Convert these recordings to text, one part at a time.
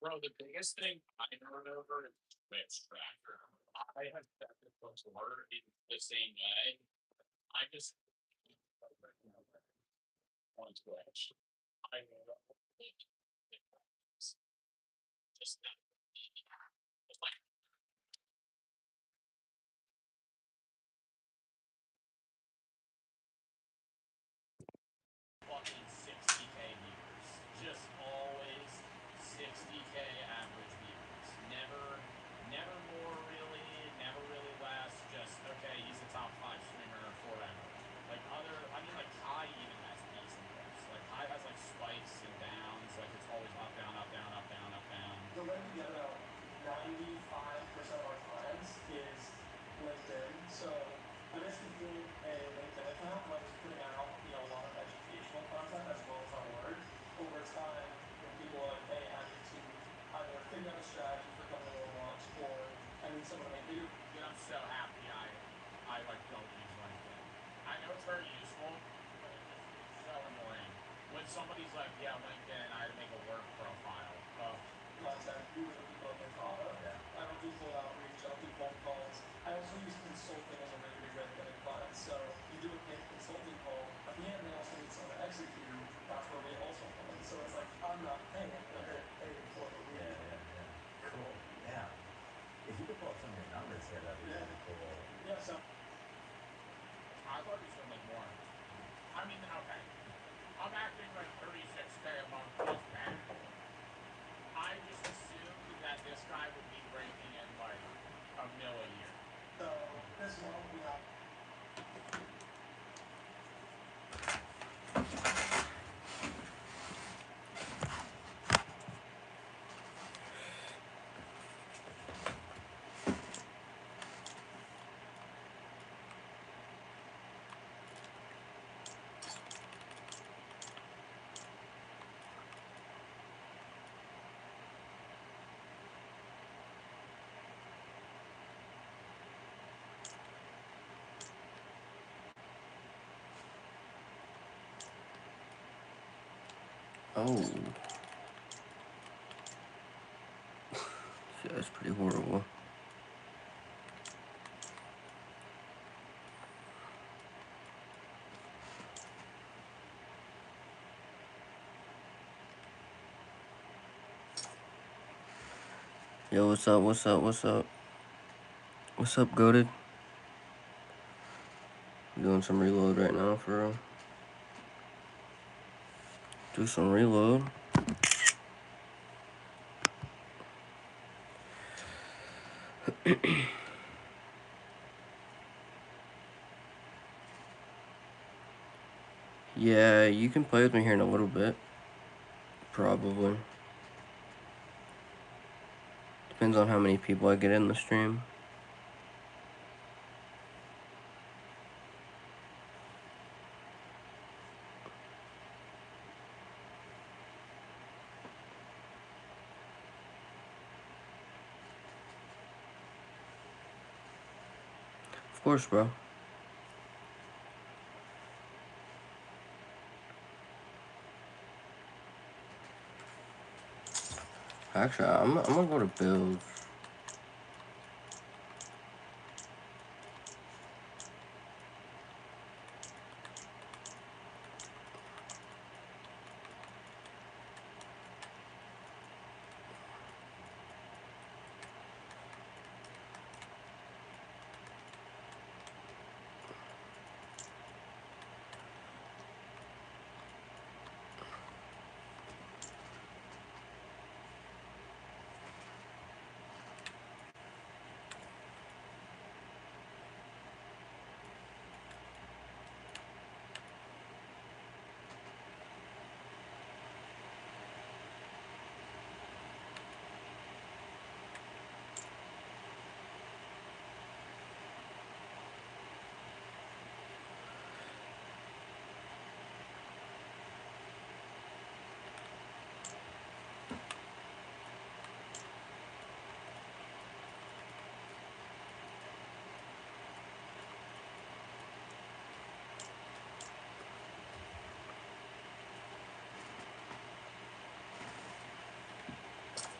Bro, the biggest thing I remember is Twitch tracker. I have set it before in the same way. I just on Twitch. I know just like fucking 60K viewers. Just always 60K average viewers. Never more really, never really less. Just okay, he's a top five streamer forever. Like I mean, like Kai even has decent clips. Like Kai has like spikes and downs. Like it's always up, down, up, down, up, down, up, down. The way we get about 95% of our clients is LinkedIn. So I basically did a LinkedIn account where I was putting out, a lot of educational content as well as my work. Over time, when people are like, hey, I need to either figure out a strategy for coming to a launch or I need someone to make video. Dude, I'm so happy I like don't use LinkedIn. I know it's very useful, but it's so annoying when somebody's like, yeah, LinkedIn, I had to make a work profile. Oh, Contact who are the people that they follow. yeah. I don't do cold outreach, I don't do phone calls. I also use consulting as a way to get clients. So you do a paid consulting call. At the end, they also need someone to execute. That's where we also come in. So it's like I'm not paying, they're paying for the lead. Yeah. Cool. Yeah. If you could pull up some of your numbers here, that'd be really cool. Yeah. So I thought he was gonna make more. I mean, okay. I'm acting like 36K a month plus bad. I just assumed that this guy would be breaking in like a mil a year. So this month we have. Oh. Yeah, that's pretty horrible. Yo, what's up? What's up, Goated? Doing some reload right now, for real. Do some reload. Yeah, you can play with me here in a little bit. Probably. Depends on how many people I get in the stream. Of course, bro. Actually, I'm gonna go to build.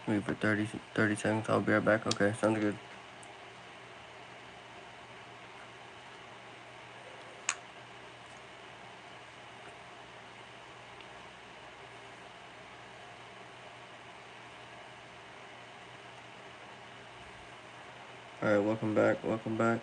Wait for 30 seconds. I'll be right back. Okay, sounds good. Alright, welcome back. Welcome back.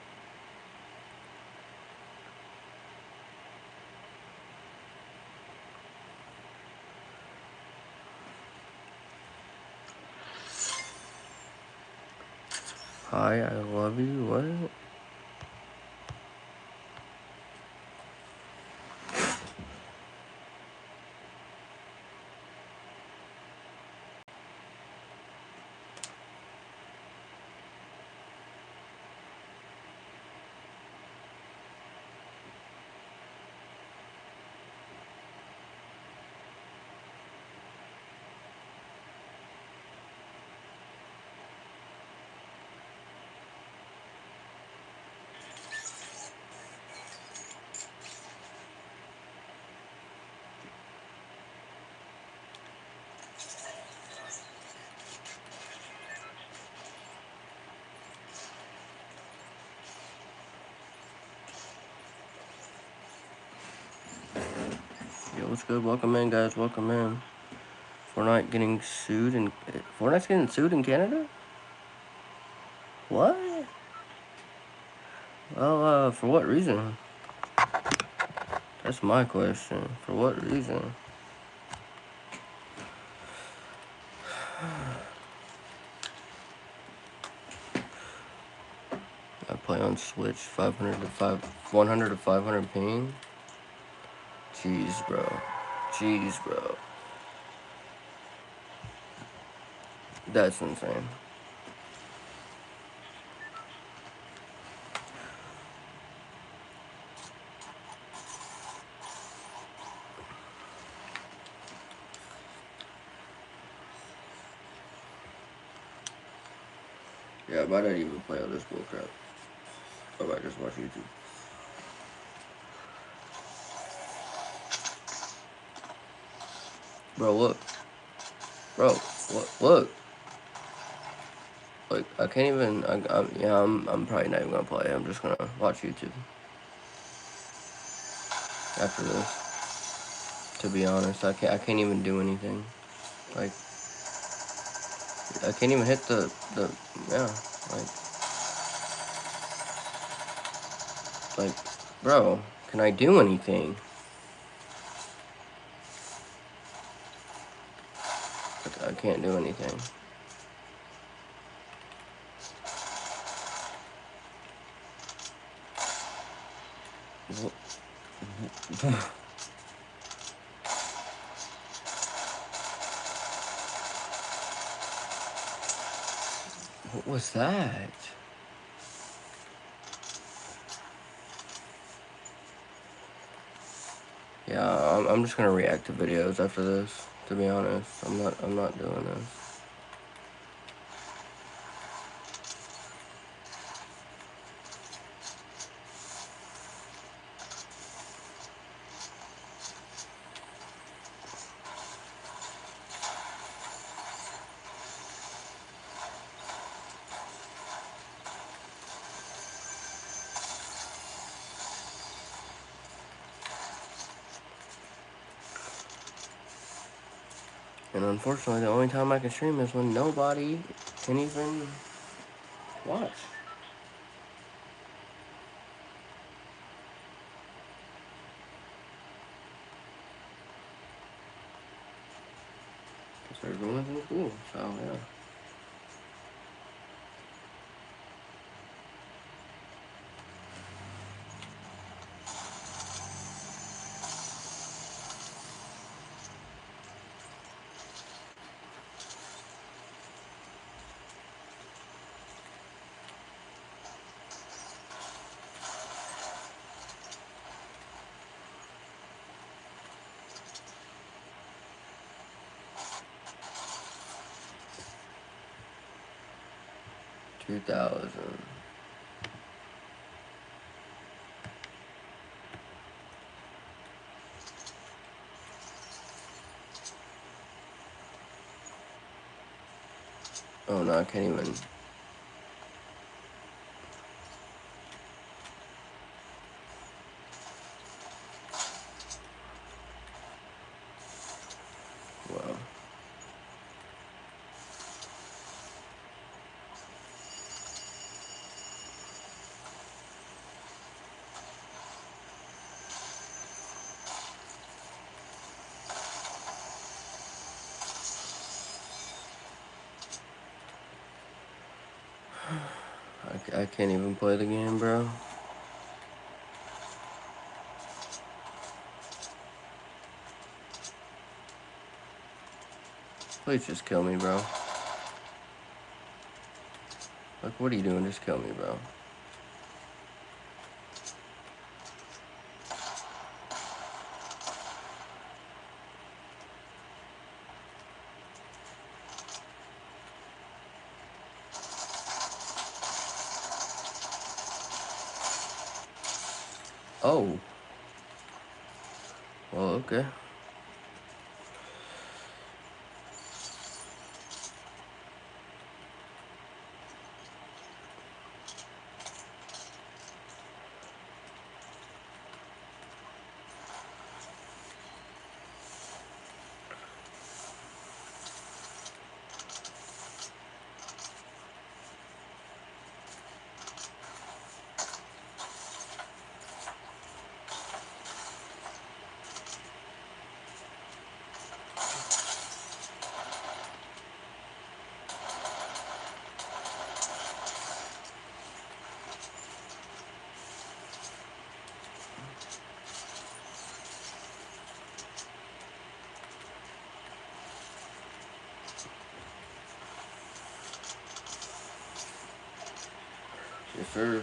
Hi, I love you. What? Yo, what's good? Welcome in, guys. Welcome in. Fortnite's getting sued in Canada? What? Well, for what reason? That's my question. For what reason? I play on Switch, 100 to 500 ping. Jeez, bro. Jeez, bro. That's insane. Yeah, I might not even play all this bullcrap. I might just watch YouTube. Bro, look. Bro, look. Like, I can't even. I'm probably not even gonna play. I'm just gonna watch YouTube after this. To be honest, I can't even do anything. Like, I can't even hit the yeah. Like, bro, can I do anything? Like, I can't do anything. What was that? Yeah, I'm just gonna react to videos after this. To be honest, I'm not doing this. And unfortunately, the only time I can stream is when nobody can even watch. Because everyone's in school, so yeah. 2000. Oh no, I can't even. Wow. I can't even play the game, bro. Please just kill me, bro. Like, what are you doing? Just kill me, bro. Oh. Well, okay. Yes, sir.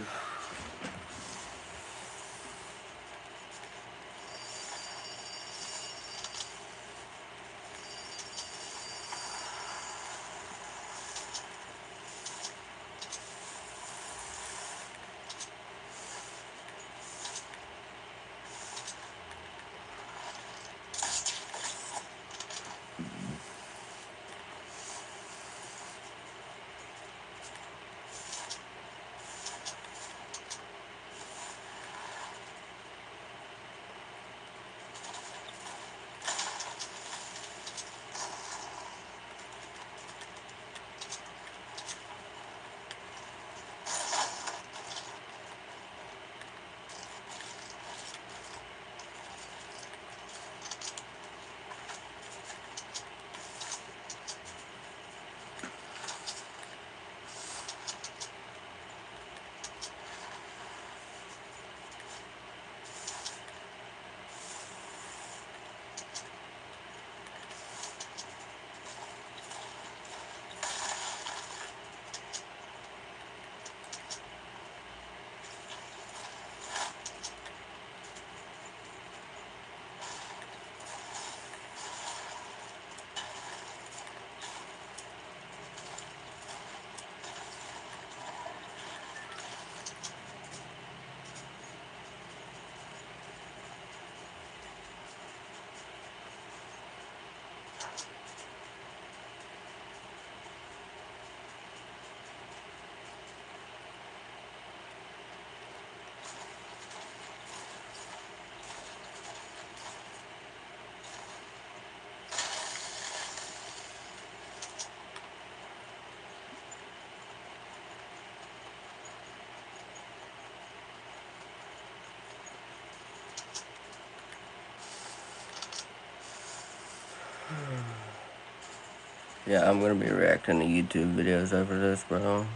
Yeah, I'm gonna be reacting to YouTube videos after this, bro.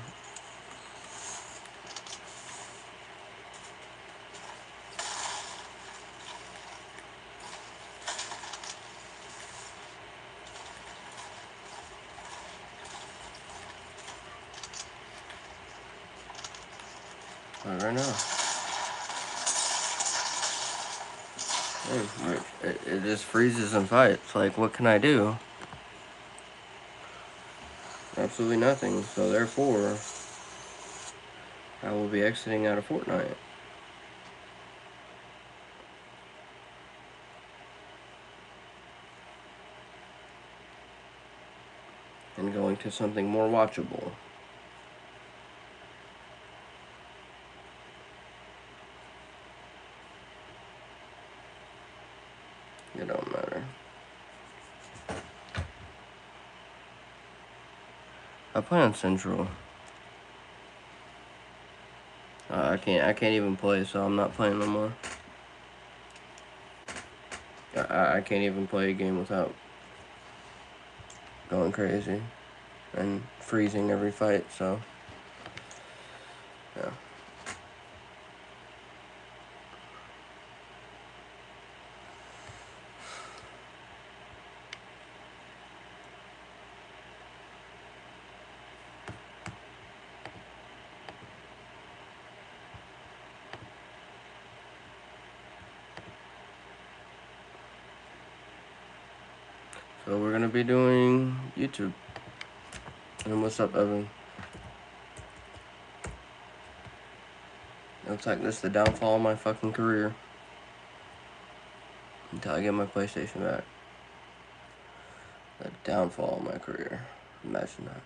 Like right now. Hey, it just freezes and fights. Like, what can I do? Absolutely nothing. So therefore, I will be exiting out of Fortnite. and going to something more watchable. It don't matter. I play on Central. I can't even play, so I'm not playing no more. I can't even play a game without going crazy and freezing every fight, so yeah. So we're gonna be doing YouTube. And what's up, Evan? Looks like this is the downfall of my fucking career. Until I get my PlayStation back. The downfall of my career. Imagine that.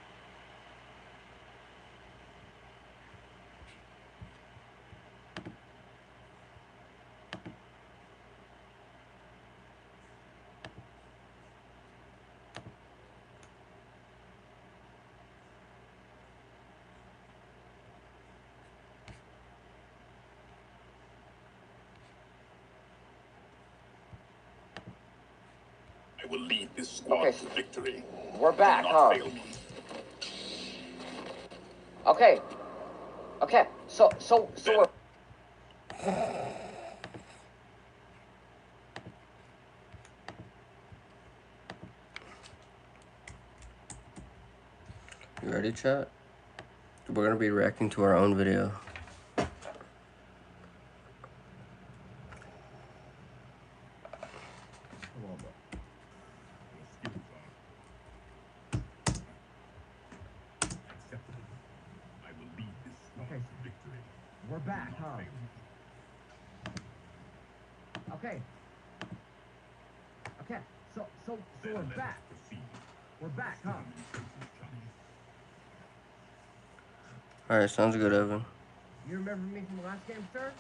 I will lead this squad to victory. We're back, Do huh? not fail me. Okay. Okay. So we're... You ready, chat? We're gonna be reacting to our own video. I will lead this squad to victory. We're back, Do not huh? fail me. Okay. Okay. So Then we're let us back. proceed. We're back, huh? Alright, sounds good, Evan. You remember me from the last game, sir?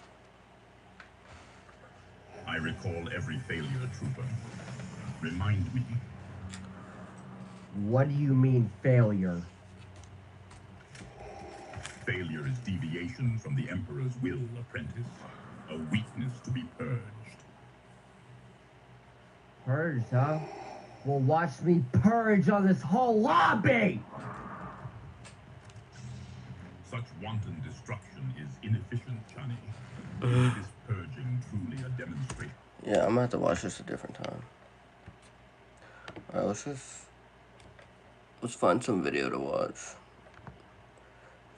I recall every failure, Trooper. Remind me. What do you mean, failure? Failure is deviation from the Emperor's will, apprentice. A weakness to be purged. Purge, huh? Well, watch me purge on this whole lobby! Such wanton destruction is inefficient, Johnny. Is this purging truly a demonstration? Yeah, I'm gonna have to watch this a different time. Alright, let's find some video to watch.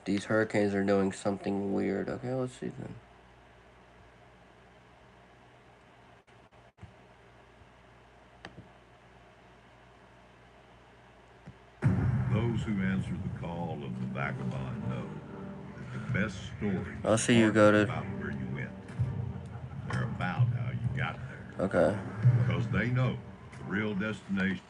These hurricanes are doing something weird. Okay, let's see then. Those who answer the call of the vagabond know that the best stories I'll see you, aren't Goated. about where you went. They're about how you got there. Okay. Because they know the real destination.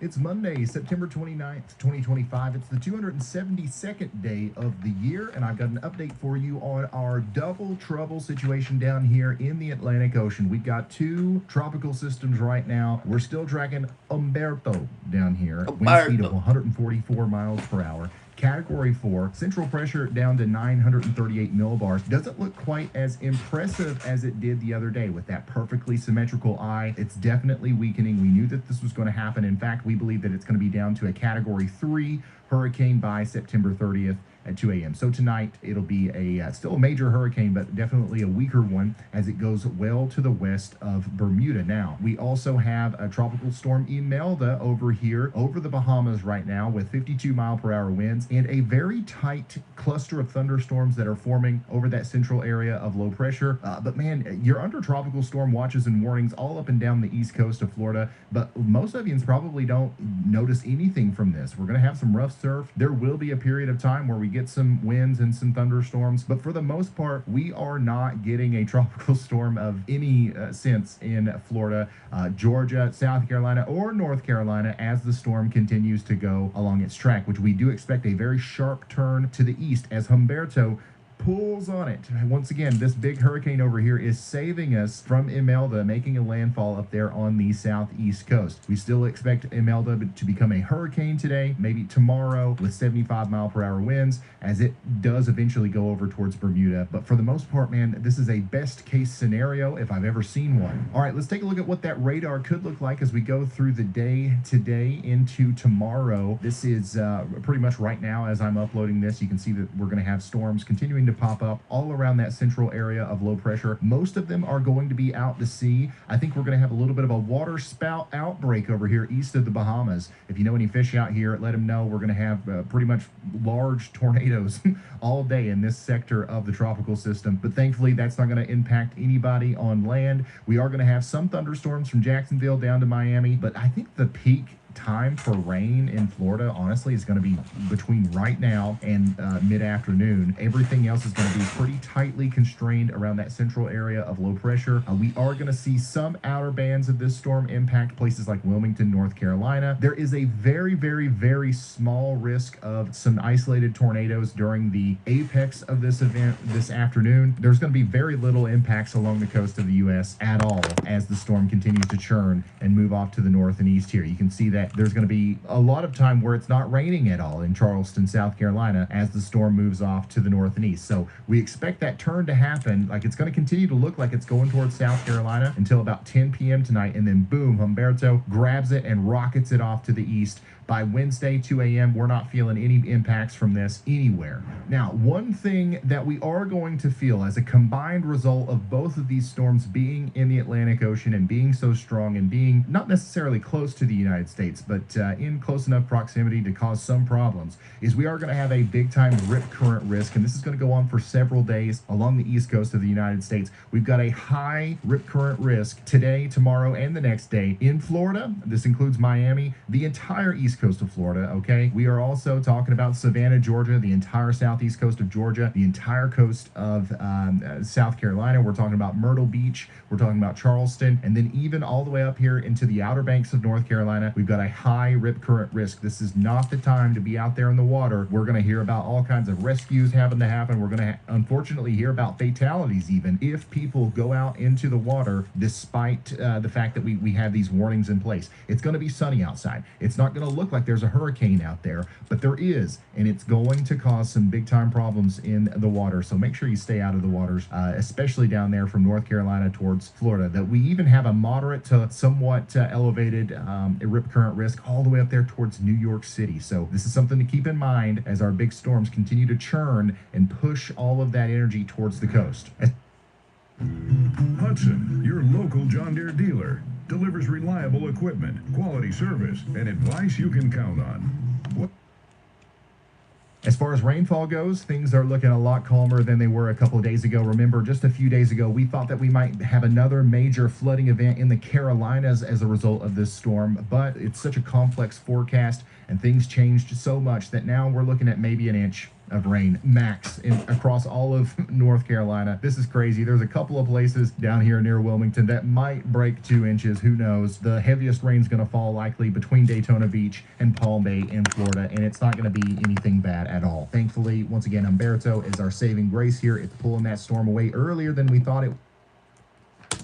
It's Monday, September 29th, 2025. It's the 272nd day of the year, and I've got an update for you on our double trouble situation down here in the Atlantic Ocean. We've got two tropical systems right now. We're still tracking Umberto down here. Wind speed of 144 miles per hour. Category 4, central pressure down to 938 millibars. Doesn't look quite as impressive as it did the other day with that perfectly symmetrical eye. It's definitely weakening. We knew that this was going to happen. In fact, we believe that it's going to be down to a Category 3 hurricane by September 30th at 2 a.m. So tonight, it'll be a still a major hurricane, but definitely a weaker one as it goes well to the west of Bermuda. Now, we also have a tropical storm Imelda over here, over the Bahamas right now with 52-mile-per-hour winds and a very tight cluster of thunderstorms that are forming over that central area of low pressure. But man, you're under tropical storm watches and warnings all up and down the east coast of Florida, but most of you probably don't notice anything from this. We're going to have some rough surf. There will be a period of time where we get get some winds and some thunderstorms, but for the most part, we are not getting a tropical storm of any sense in Florida, Georgia, South Carolina, or North Carolina as the storm continues to go along its track, which we do expect a very sharp turn to the east as Humberto pulls on it. Once again, this big hurricane over here is saving us from Imelda making a landfall up there on the southeast coast. We still expect Imelda to become a hurricane today, maybe tomorrow, with 75-mile-per-hour winds, as it does eventually go over towards Bermuda. But for the most part, man, this is a best-case scenario if I've ever seen one. All right, let's take a look at what that radar could look like as we go through the day today into tomorrow. This is pretty much right now as I'm uploading this. You can see that we're going to have storms continuing to pop up all around that central area of low pressure. Most of them are going to be out to sea. I think we're going to have a little bit of a water spout outbreak over here east of the Bahamas. If you know any fish out here, let them know. We're going to have pretty much large tornadoes all day in this sector of the tropical system. But thankfully, that's not going to impact anybody on land. We are going to have some thunderstorms from Jacksonville down to Miami, but I think the peak time for rain in Florida, honestly, is going to be between right now and mid-afternoon. Everything else is going to be pretty tightly constrained around that central area of low pressure. We are going to see some outer bands of this storm impact places like Wilmington, North Carolina. There is a very, very, very small risk of some isolated tornadoes during the apex of this event this afternoon. There's going to be very little impacts along the coast of the U.S. at all as the storm continues to churn and move off to the north and east here. You can see that there's going to be a lot of time where it's not raining at all in Charleston, South Carolina, as the storm moves off to the north and east. So we expect that turn to happen. Like, it's going to continue to look like it's going towards South Carolina until about 10 p.m. tonight, and then boom, Humberto grabs it and rockets it off to the east. By Wednesday, 2 a.m., we're not feeling any impacts from this anywhere. Now, one thing that we are going to feel as a combined result of both of these storms being in the Atlantic Ocean and being so strong and being not necessarily close to the United States, but in close enough proximity to cause some problems, is we are going to have a big-time rip current risk, and this is going to go on for several days along the east coast of the United States. We've got a high rip current risk today, tomorrow, and the next day in Florida. This includes Miami, the entire east coast of Florida, okay? We are also talking about Savannah, Georgia, the entire southeast coast of Georgia, the entire coast of South Carolina. We're talking about Myrtle Beach. We're talking about Charleston, and then even all the way up here into the Outer Banks of North Carolina, we've got a high rip current risk. This is not the time to be out there in the water. We're going to hear about all kinds of rescues having to happen. We're going to unfortunately hear about fatalities even if people go out into the water despite the fact that we have these warnings in place. It's going to be sunny outside. It's not going to look like there's a hurricane out there, but there is, and it's going to cause some big time problems in the water. So make sure you stay out of the waters, especially down there from North Carolina towards Florida. That we even have a moderate to somewhat elevated rip current risk all the way up there towards New York City. So this is something to keep in mind as our big storms continue to churn and push all of that energy towards the coast. Hudson, your local John Deere dealer, delivers reliable equipment, quality service, and advice you can count on. As far as rainfall goes, things are looking a lot calmer than they were a couple of days ago. Remember, just a few days ago, we thought that we might have another major flooding event in the Carolinas as a result of this storm, but it's such a complex forecast and things changed so much that now we're looking at maybe an inch of rain max across all of North Carolina. This is crazy. There's a couple of places down here near Wilmington that might break 2 inches. Who knows? The heaviest rain's going to fall likely between Daytona Beach and Palm Bay in Florida, and it's not going to be anything bad at all. Thankfully, once again, Humberto is our saving grace here. It's pulling that storm away earlier than we thought it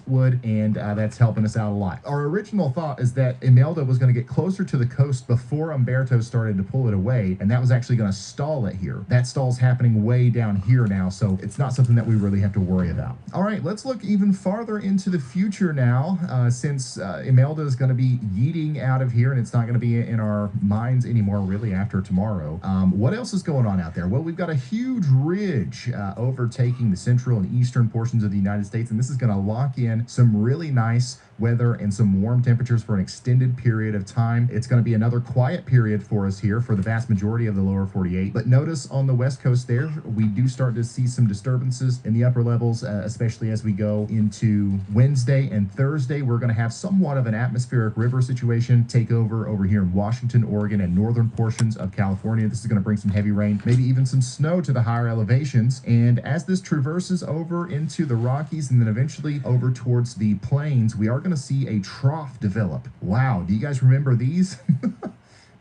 would, and that's helping us out a lot. Our original thought is that Imelda was going to get closer to the coast before Humberto started to pull it away, and that was actually going to stall it here. That stall's happening way down here now, so it's not something that we really have to worry about. All right, let's look even farther into the future now, since Imelda is going to be yeeting out of here, and it's not going to be in our minds anymore really after tomorrow. What else is going on out there? Well, we've got a huge ridge overtaking the central and eastern portions of the United States, and this is going to lock in some really nice weather and some warm temperatures for an extended period of time. It's going to be another quiet period for us here for the vast majority of the lower 48. But notice on the west coast there, we do start to see some disturbances in the upper levels, especially as we go into Wednesday and Thursday. We're going to have somewhat of an atmospheric river situation take over here in Washington, Oregon, and northern portions of California. This is going to bring some heavy rain, maybe even some snow to the higher elevations. And as this traverses over into the Rockies and then eventually over towards the plains, we are going to see a trough develop. Wow, do you guys remember these?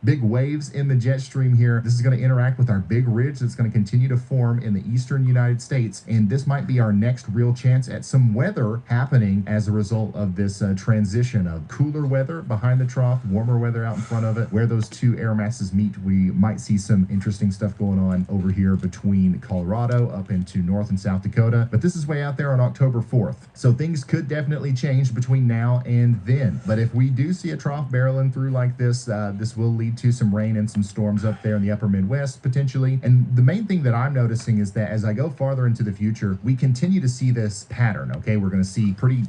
Big waves in the jet stream here. This is going to interact with our big ridge that's going to continue to form in the eastern United States. And this might be our next real chance at some weather happening as a result of this transition of cooler weather behind the trough, warmer weather out in front of it. Where those two air masses meet, we might see some interesting stuff going on over here between Colorado up into North and South Dakota. But this is way out there on October 4th. So things could definitely change between now and then. But if we do see a trough barreling through like this, this will lead to some rain and some storms up there in the upper Midwest potentially. And the main thing that I'm noticing is that as I go farther into the future, we continue to see this pattern. Okay, we're going to see pretty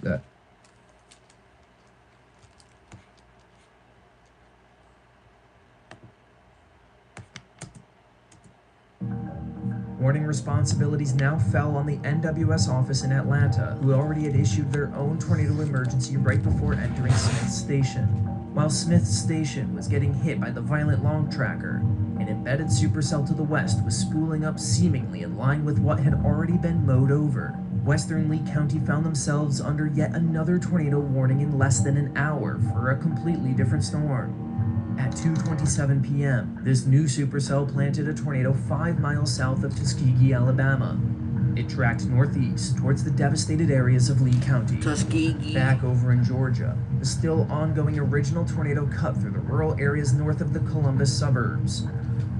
Warning responsibilities now fell on the NWS office in Atlanta, who already had issued their own tornado emergency right before entering Smith Station. While Smith Station was getting hit by the violent long tracker, an embedded supercell to the west was spooling up seemingly in line with what had already been mowed over. Western Lee County found themselves under yet another tornado warning in less than an hour for a completely different storm. At 2:27 p.m., this new supercell planted a tornado 5 miles south of Tuskegee, Alabama. It tracked northeast towards the devastated areas of Lee County. Tuskegee. Back over in Georgia, the still ongoing original tornado cut through the rural areas north of the Columbus suburbs.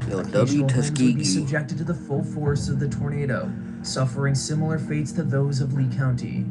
Yo, Occasional W homes would be Tuskegee. subjected to the full force of the tornado, suffering similar fates to those of Lee County.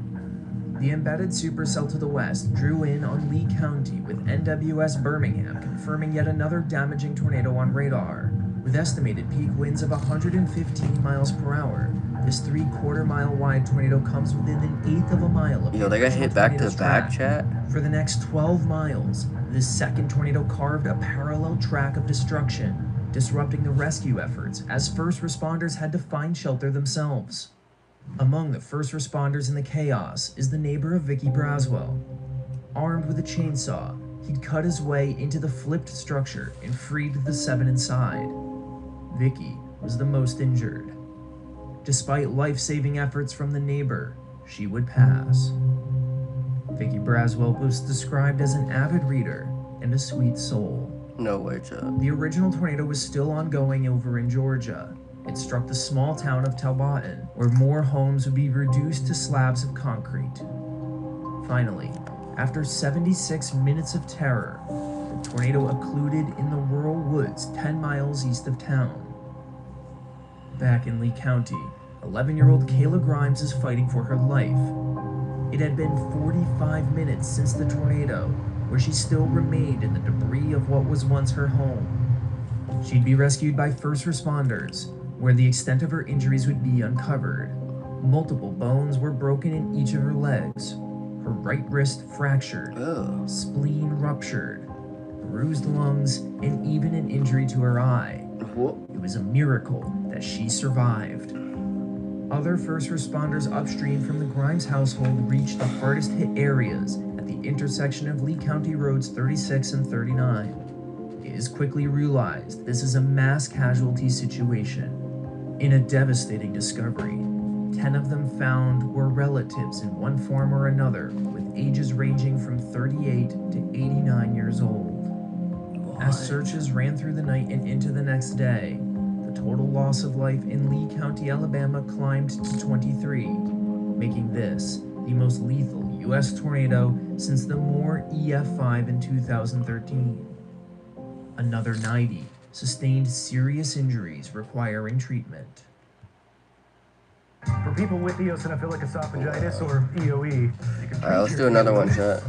The embedded supercell to the west drew in on Lee County, with NWS Birmingham confirming yet another damaging tornado on radar. With estimated peak winds of 115 miles per hour, this 3/4 mile wide tornado comes within an eighth of a mile of Yo, they got hit back to back, chat. For the next 12 miles, this second tornado carved a parallel track of destruction, disrupting the rescue efforts as first responders had to find shelter themselves. Among the first responders in the chaos is the neighbor of Vicky Braswell. Armed with a chainsaw, he'd cut his way into the flipped structure and freed the 7 inside. Vicky was the most injured. Despite life-saving efforts from the neighbor, she would pass. Vicky Braswell was described as an avid reader and a sweet soul. No way, chat. The original tornado was still ongoing over in Georgia. It struck the small town of Talbotton, where more homes would be reduced to slabs of concrete. Finally, after 76 minutes of terror, the tornado occluded in the rural woods 10 miles east of town. Back in Lee County, 11-year-old Kayla Grimes is fighting for her life. It had been 45 minutes since the tornado, where she still remained in the debris of what was once her home. She'd be rescued by first responders, where the extent of her injuries would be uncovered. Multiple bones were broken in each of her legs. Her right wrist fractured, spleen ruptured, bruised lungs, and even an injury to her eye. It was a miracle that she survived. Other first responders upstream from the Grimes household reached the hardest hit areas at the intersection of Lee County Roads 36 and 39. It is quickly realized this is a mass casualty situation. In a devastating discovery, 10 of them found were relatives in one form or another, with ages ranging from 38 to 89 years old. As searches ran through the night and into the next day, the total loss of life in Lee County, Alabama climbed to 23, making this the most lethal U.S. tornado since the Moore EF5 in 2013. Another 90 sustained serious injuries requiring treatment. For people with eosinophilic esophagitis or EOE, you can Alright, let's do another one, chat.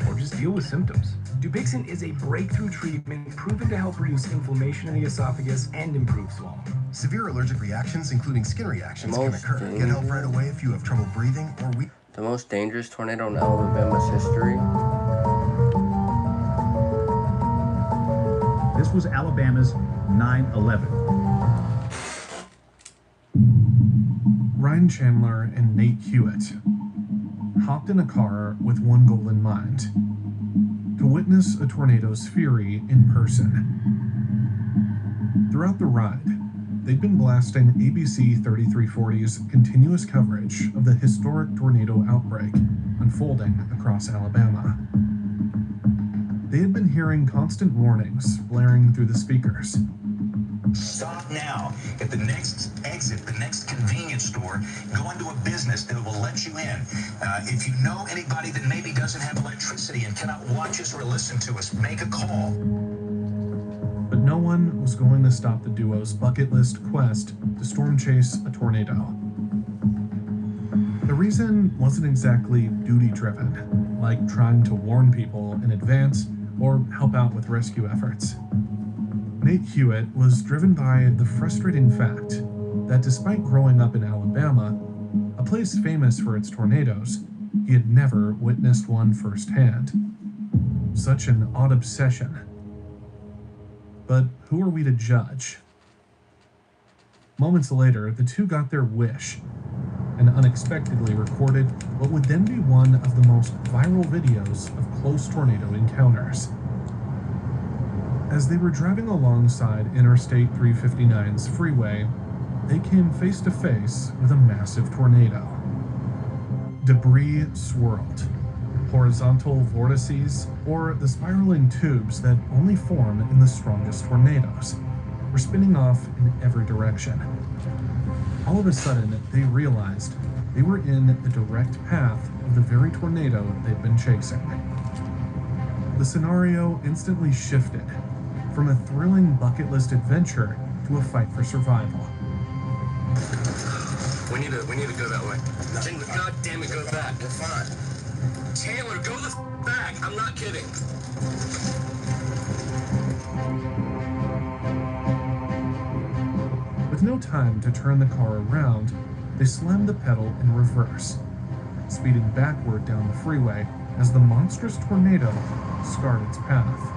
or just deal with symptoms. Dupixent is a breakthrough treatment proven to help reduce inflammation in the esophagus and improve swallowing. Severe allergic reactions, including skin reactions, can Most occur. things. Get help right away if you have trouble breathing or weak. The most dangerous tornado in Alabama's history. This was Alabama's 9/11. Ryan Chandler and Nate Hewitt hopped in a car with one goal in mind: to witness a tornado's fury in person. Throughout the ride, they'd been blasting ABC 3340's continuous coverage of the historic tornado outbreak unfolding across Alabama. They had been hearing constant warnings blaring through the speakers. Stop now. At the next exit, the next convenience store, go into a business that will let you in. If you know anybody that maybe doesn't have electricity and cannot watch us or listen to us, make a call. But no one was going to stop the duo's bucket list quest to storm chase a tornado. The reason wasn't exactly duty-driven, like trying to warn people in advance or help out with rescue efforts. Nate Hewitt was driven by the frustrating fact that despite growing up in Alabama, a place famous for its tornadoes, he had never witnessed one firsthand. Such an odd obsession. But who are we to judge? Moments later, the two got their wish and unexpectedly recorded what would then be one of the most viral videos of close tornado encounters. As they were driving alongside Interstate 359's freeway, they came face to face with a massive tornado. Debris swirled. Horizontal vortices, or the spiraling tubes that only form in the strongest tornadoes, were spinning off in every direction. All of a sudden, they realized they were in the direct path of the very tornado they'd been chasing. The scenario instantly shifted from a thrilling bucket list adventure to a fight for survival. We need to go that way. God damn it, go back. We're fine. Taylor, go the back. I'm not kidding. With no time to turn the car around, they slammed the pedal in reverse, speeding backward down the freeway as the monstrous tornado scarred its path.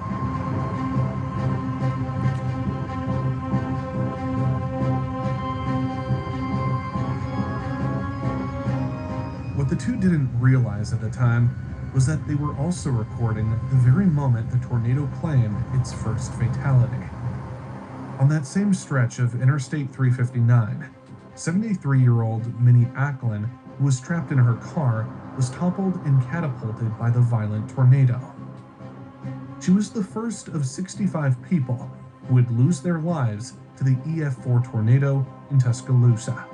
What the two didn't realize at the time was that they were also recording the very moment the tornado claimed its first fatality. On that same stretch of Interstate 359, 73-year-old Minnie Acklin, who was trapped in her car, was toppled and catapulted by the violent tornado. She was the first of 65 people who would lose their lives to the EF4 tornado in Tuscaloosa.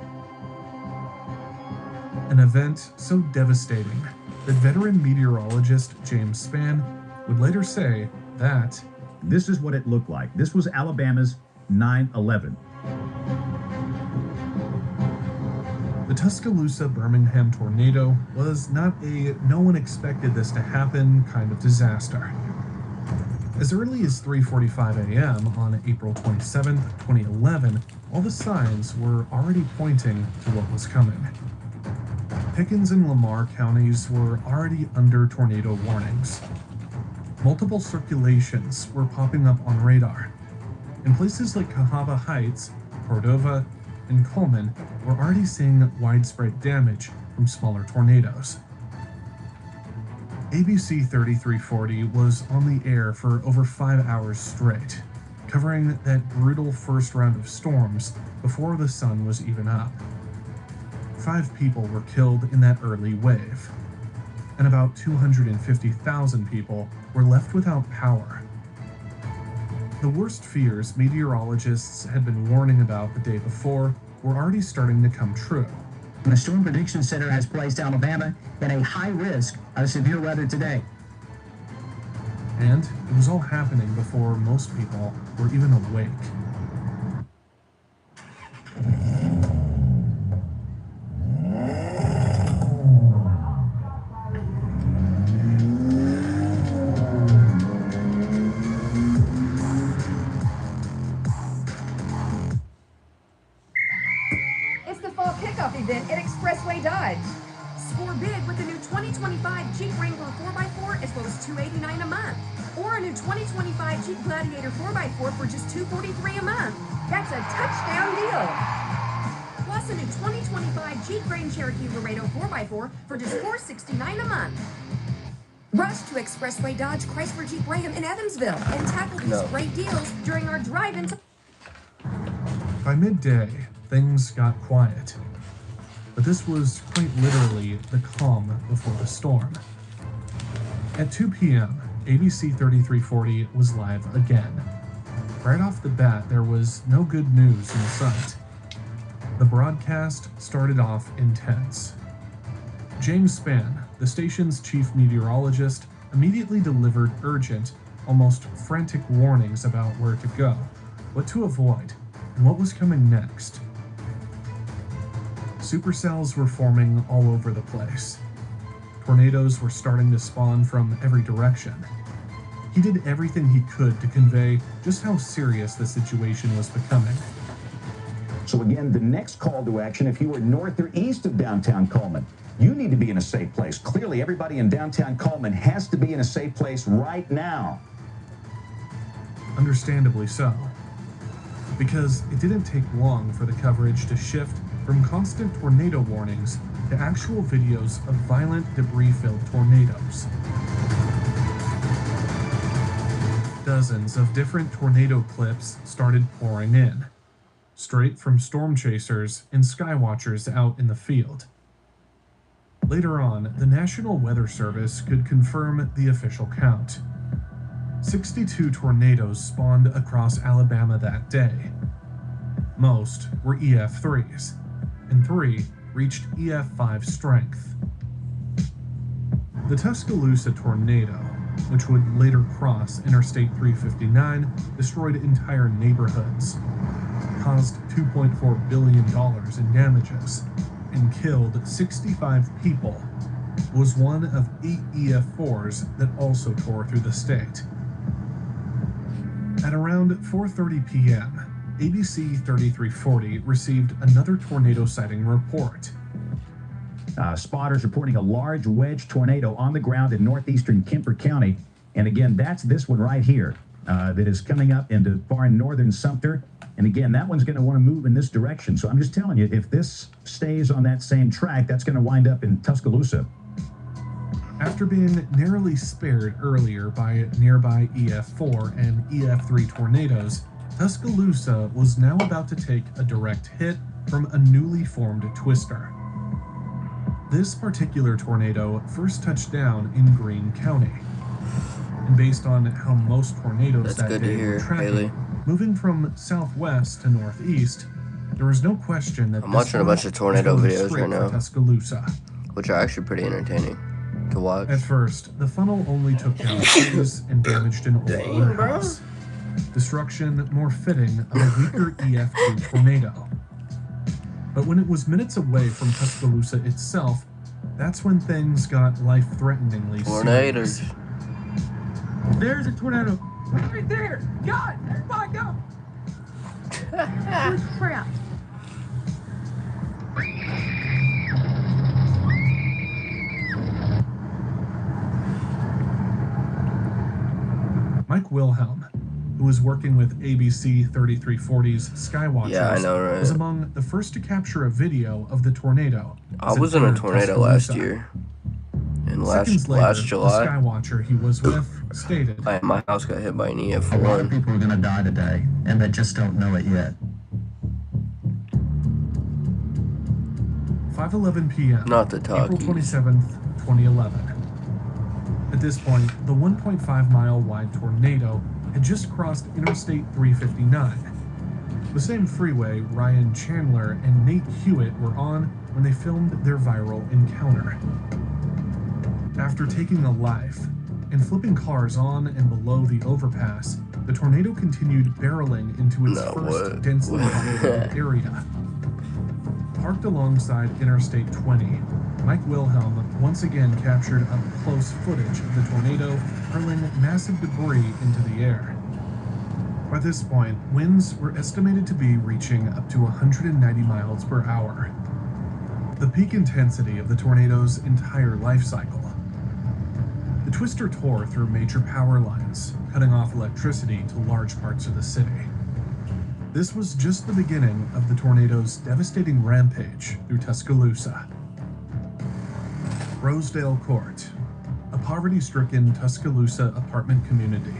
An event so devastating that veteran meteorologist James Spann would later say that this is what it looked like. This was Alabama's 9/11. The Tuscaloosa-Birmingham tornado was not a no one expected this to happen kind of disaster. As early as 3:45 a.m. on April 27, 2011, all the signs were already pointing to what was coming. Pickens and Lamar counties were already under tornado warnings. Multiple circulations were popping up on radar. In places like Cahaba Heights, Cordova, and Coleman were already seeing widespread damage from smaller tornadoes. ABC 3340 was on the air for over 5 hours straight, covering that brutal first round of storms before the sun was even up. 5 people were killed in that early wave, and about 250,000 people were left without power. The worst fears meteorologists had been warning about the day before were already starting to come true. The Storm Prediction Center has placed Alabama at a high risk of severe weather today. And it was all happening before most people were even awake. for bid with a new 2025 Jeep Wrangler 4x4 as low as $289 a month. Or a new 2025 Jeep Gladiator 4x4 for just $243 a month. That's a touchdown deal. Plus a new 2025 Jeep Grand Cherokee Laredo 4x4 for just $469 a month. Rush to Expressway Dodge Chrysler Jeep Ram in Evansville and tackle these great deals during our drive-in. By midday, things got quiet. But this was quite literally the calm before the storm. At 2 p.m., ABC 3340 was live again. Right off the bat, there was no good news in sight. The broadcast started off intense. James Spann, the station's chief meteorologist, immediately delivered urgent, almost frantic warnings about where to go, what to avoid, and what was coming next. Supercells were forming all over the place. Tornadoes were starting to spawn from every direction. He did everything he could to convey just how serious the situation was becoming. So again, the next call to action, if you are north or east of downtown Coleman, you need to be in a safe place. Clearly, everybody in downtown Coleman has to be in a safe place right now. Understandably so. Because it didn't take long for the coverage to shift from constant tornado warnings to actual videos of violent, debris-filled tornadoes. Dozens of different tornado clips started pouring in, straight from storm chasers and skywatchers out in the field. Later on, the National Weather Service could confirm the official count. 62 tornadoes spawned across Alabama that day. Most were EF3s, and 3 reached EF5 strength. The Tuscaloosa tornado, which would later cross Interstate 359, destroyed entire neighborhoods, caused $2.4 billion in damages, and killed 65 people, was one of 8 EF4s that also tore through the state. At around 4:30 p.m., ABC 3340 received another tornado sighting report. Spotters reporting a large wedge tornado on the ground in northeastern Kemper County. And again, that's this one right here that is coming up into far northern Sumter. And again, that one's going to want to move in this direction. So I'm just telling you, if this stays on that same track, that's going to wind up in Tuscaloosa. After being narrowly spared earlier by nearby EF4 and EF3 tornadoes, Tuscaloosa was now about to take a direct hit from a newly formed twister. This particular tornado first touched down in Greene County. And based on how most tornadoes that day were tracking, moving from southwest to northeast, there was no question that I'm watching a bunch of tornado videos right now, Tuscaloosa, which are actually pretty entertaining to watch. At first, the funnel only took down trees and damaged an old warehouse. Destruction more fitting of a weaker EF2 tornado. But when it was minutes away from Tuscaloosa itself, that's when things got life-threateningly Tornadoes. serious. There's a tornado. Right there. God, everybody go. Holy crap. Mike Wilhelm, who was working with ABC 3340's Skywatchers, was among the first to capture a video of the tornado. I was in a tornado last year. In last July. The Skywatcher he was with stated, my house got hit by an EF1. A lot of people are going to die today, and they just don't know it yet. 5:11 p.m. Not the talkies. April 27th, 2011. At this point, the 1.5-mile wide tornado had just crossed Interstate 359, the same freeway Ryan Chandler and Nate Hewitt were on when they filmed their viral encounter. After taking a life and flipping cars on and below the overpass, the tornado continued barreling into its first densely populated area. Parked alongside Interstate 20, Mike Wilhelm once again captured up close footage of the tornado hurling massive debris into the air. By this point, winds were estimated to be reaching up to 190 miles per hour. the peak intensity of the tornado's entire life cycle. The twister tore through major power lines, cutting off electricity to large parts of the city. This was just the beginning of the tornado's devastating rampage through Tuscaloosa. Rosedale Court, a poverty-stricken Tuscaloosa apartment community,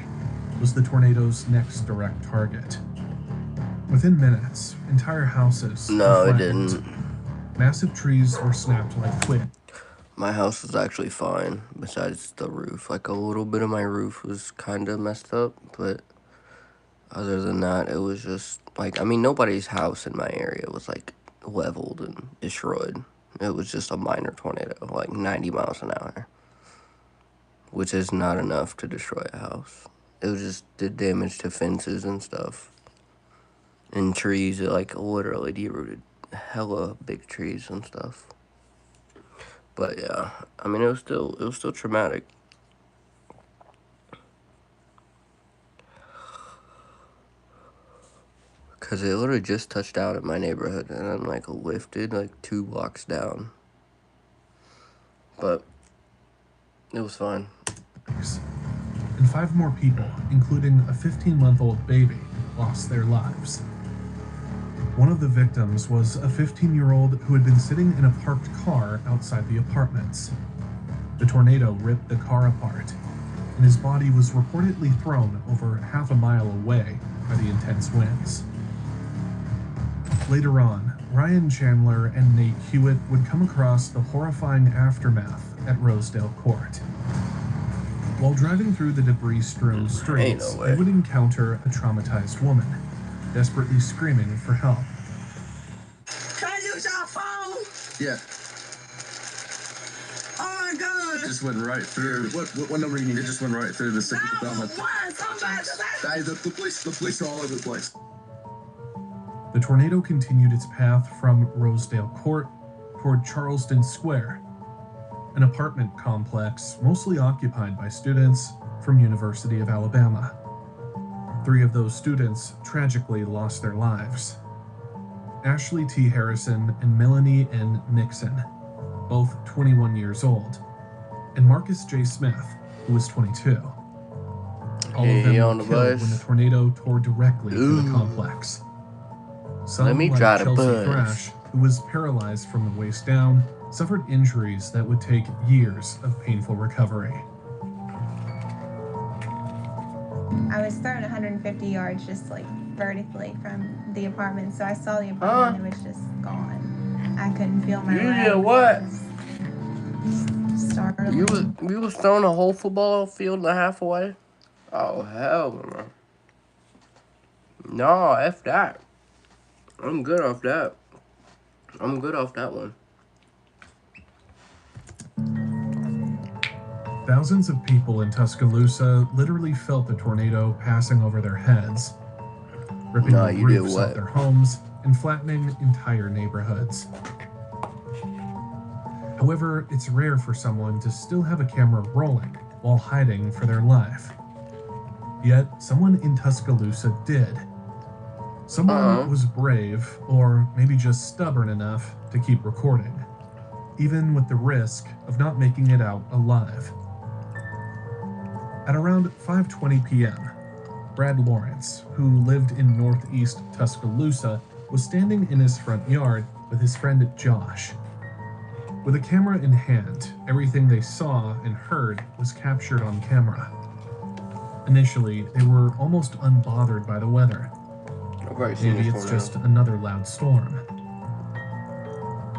was the tornado's next direct target. Within minutes, entire houses No, were it flattened. didn't. Massive trees were snapped like twigs. My house was actually fine, besides the roof. Like, a little bit of my roof was kind of messed up, but other than that, it was just, like, I mean, nobody's house in my area was, like, leveled and destroyed. It was just a minor tornado, like 90 miles an hour, which is not enough to destroy a house. It was just did damage to fences and stuff. And trees, it, like, literally derooted hella big trees and stuff. But yeah, I mean, it was still traumatic. Cause it literally just touched out at my neighborhood, and I'm like lifted like 2 blocks down. But it was fine. And 5 more people, including a 15-month-old baby, lost their lives. One of the victims was a 15-year-old who had been sitting in a parked car outside the apartments. The tornado ripped the car apart, and his body was reportedly thrown over half a mile away by the intense winds. Later on, Ryan Chandler and Nate Hewitt would come across the horrifying aftermath at Rosedale Court. While driving through the debris-strewn streets, they would encounter a traumatized woman, desperately screaming for help. Can I use your phone? Yeah. Oh my God! It just went right through. What number you need? It just went right through the city. The police are all over the place. The tornado continued its path from Rosedale Court toward Charleston Square, an apartment complex mostly occupied by students from University of Alabama. 3 of those students tragically lost their lives. Ashley T. Harrison and Melanie N. Nixon, both 21 years old, and Marcus J. Smith, who was 22. All of them were killed when the tornado tore directly through the complex. Some, Let me like try to Chelsea buzz. Thrash, who was paralyzed from the waist down, suffered injuries that would take years of painful recovery. I was thrown 150 yards just like vertically from the apartment, so I saw the apartment and it was just gone. I couldn't feel my legs. Yeah, what? Startled. You was throwing a whole football field and a half away? Oh, hell no. No, F that. I'm good off that. I'm good off that one. Thousands of people in Tuscaloosa literally felt the tornado passing over their heads, ripping the roofs off their homes and flattening entire neighborhoods. However, it's rare for someone to still have a camera rolling while hiding for their life. Yet, someone in Tuscaloosa did. Someone was brave, or maybe just stubborn enough to keep recording, even with the risk of not making it out alive. At around 5:20 p.m., Brad Lawrence, who lived in northeast Tuscaloosa, was standing in his front yard with his friend Josh. With a camera in hand, everything they saw and heard was captured on camera. Initially, they were almost unbothered by the weather. Maybe it's just another loud storm.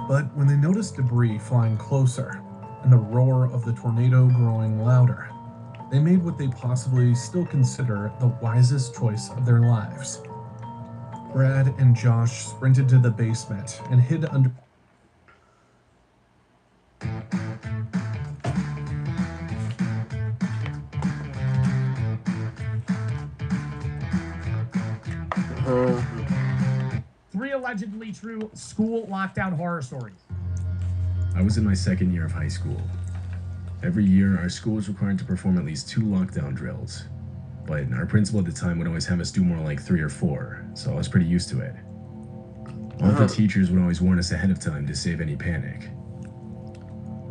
But when they noticed debris flying closer and the roar of the tornado growing louder, they made what they possibly still consider the wisest choice of their lives. Brad and Josh sprinted to the basement and hid under... Three allegedly true school lockdown horror stories. I was in my 2nd year of high school. Every year, our school was required to perform at least 2 lockdown drills, but our principal at the time would always have us do more like 3 or 4, so I was pretty used to it. All the teachers would always warn us ahead of time to save any panic.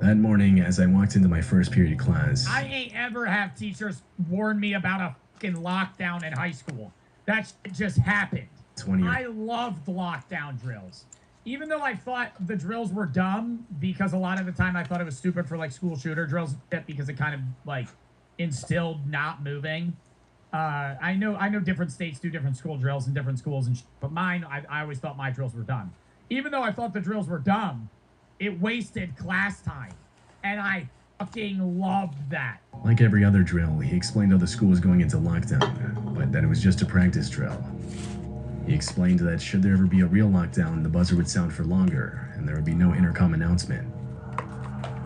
That morning, as I walked into my first period class, I ain't ever have teachers warn me about a fucking lockdown in high school. That shit just happened. I loved lockdown drills. Even though I thought the drills were dumb, because a lot of the time I thought it was stupid for like school shooter drills, because it kind of like instilled not moving. I know different states do different school drills in different schools, but mine, I always thought my drills were dumb. Even though I thought the drills were dumb, it wasted class time, and I fucking loved that. like every other drill, he explained how the school was going into lockdown, but that it was just a practice drill. He explained that should there ever be a real lockdown, the buzzer would sound for longer, and there would be no intercom announcement.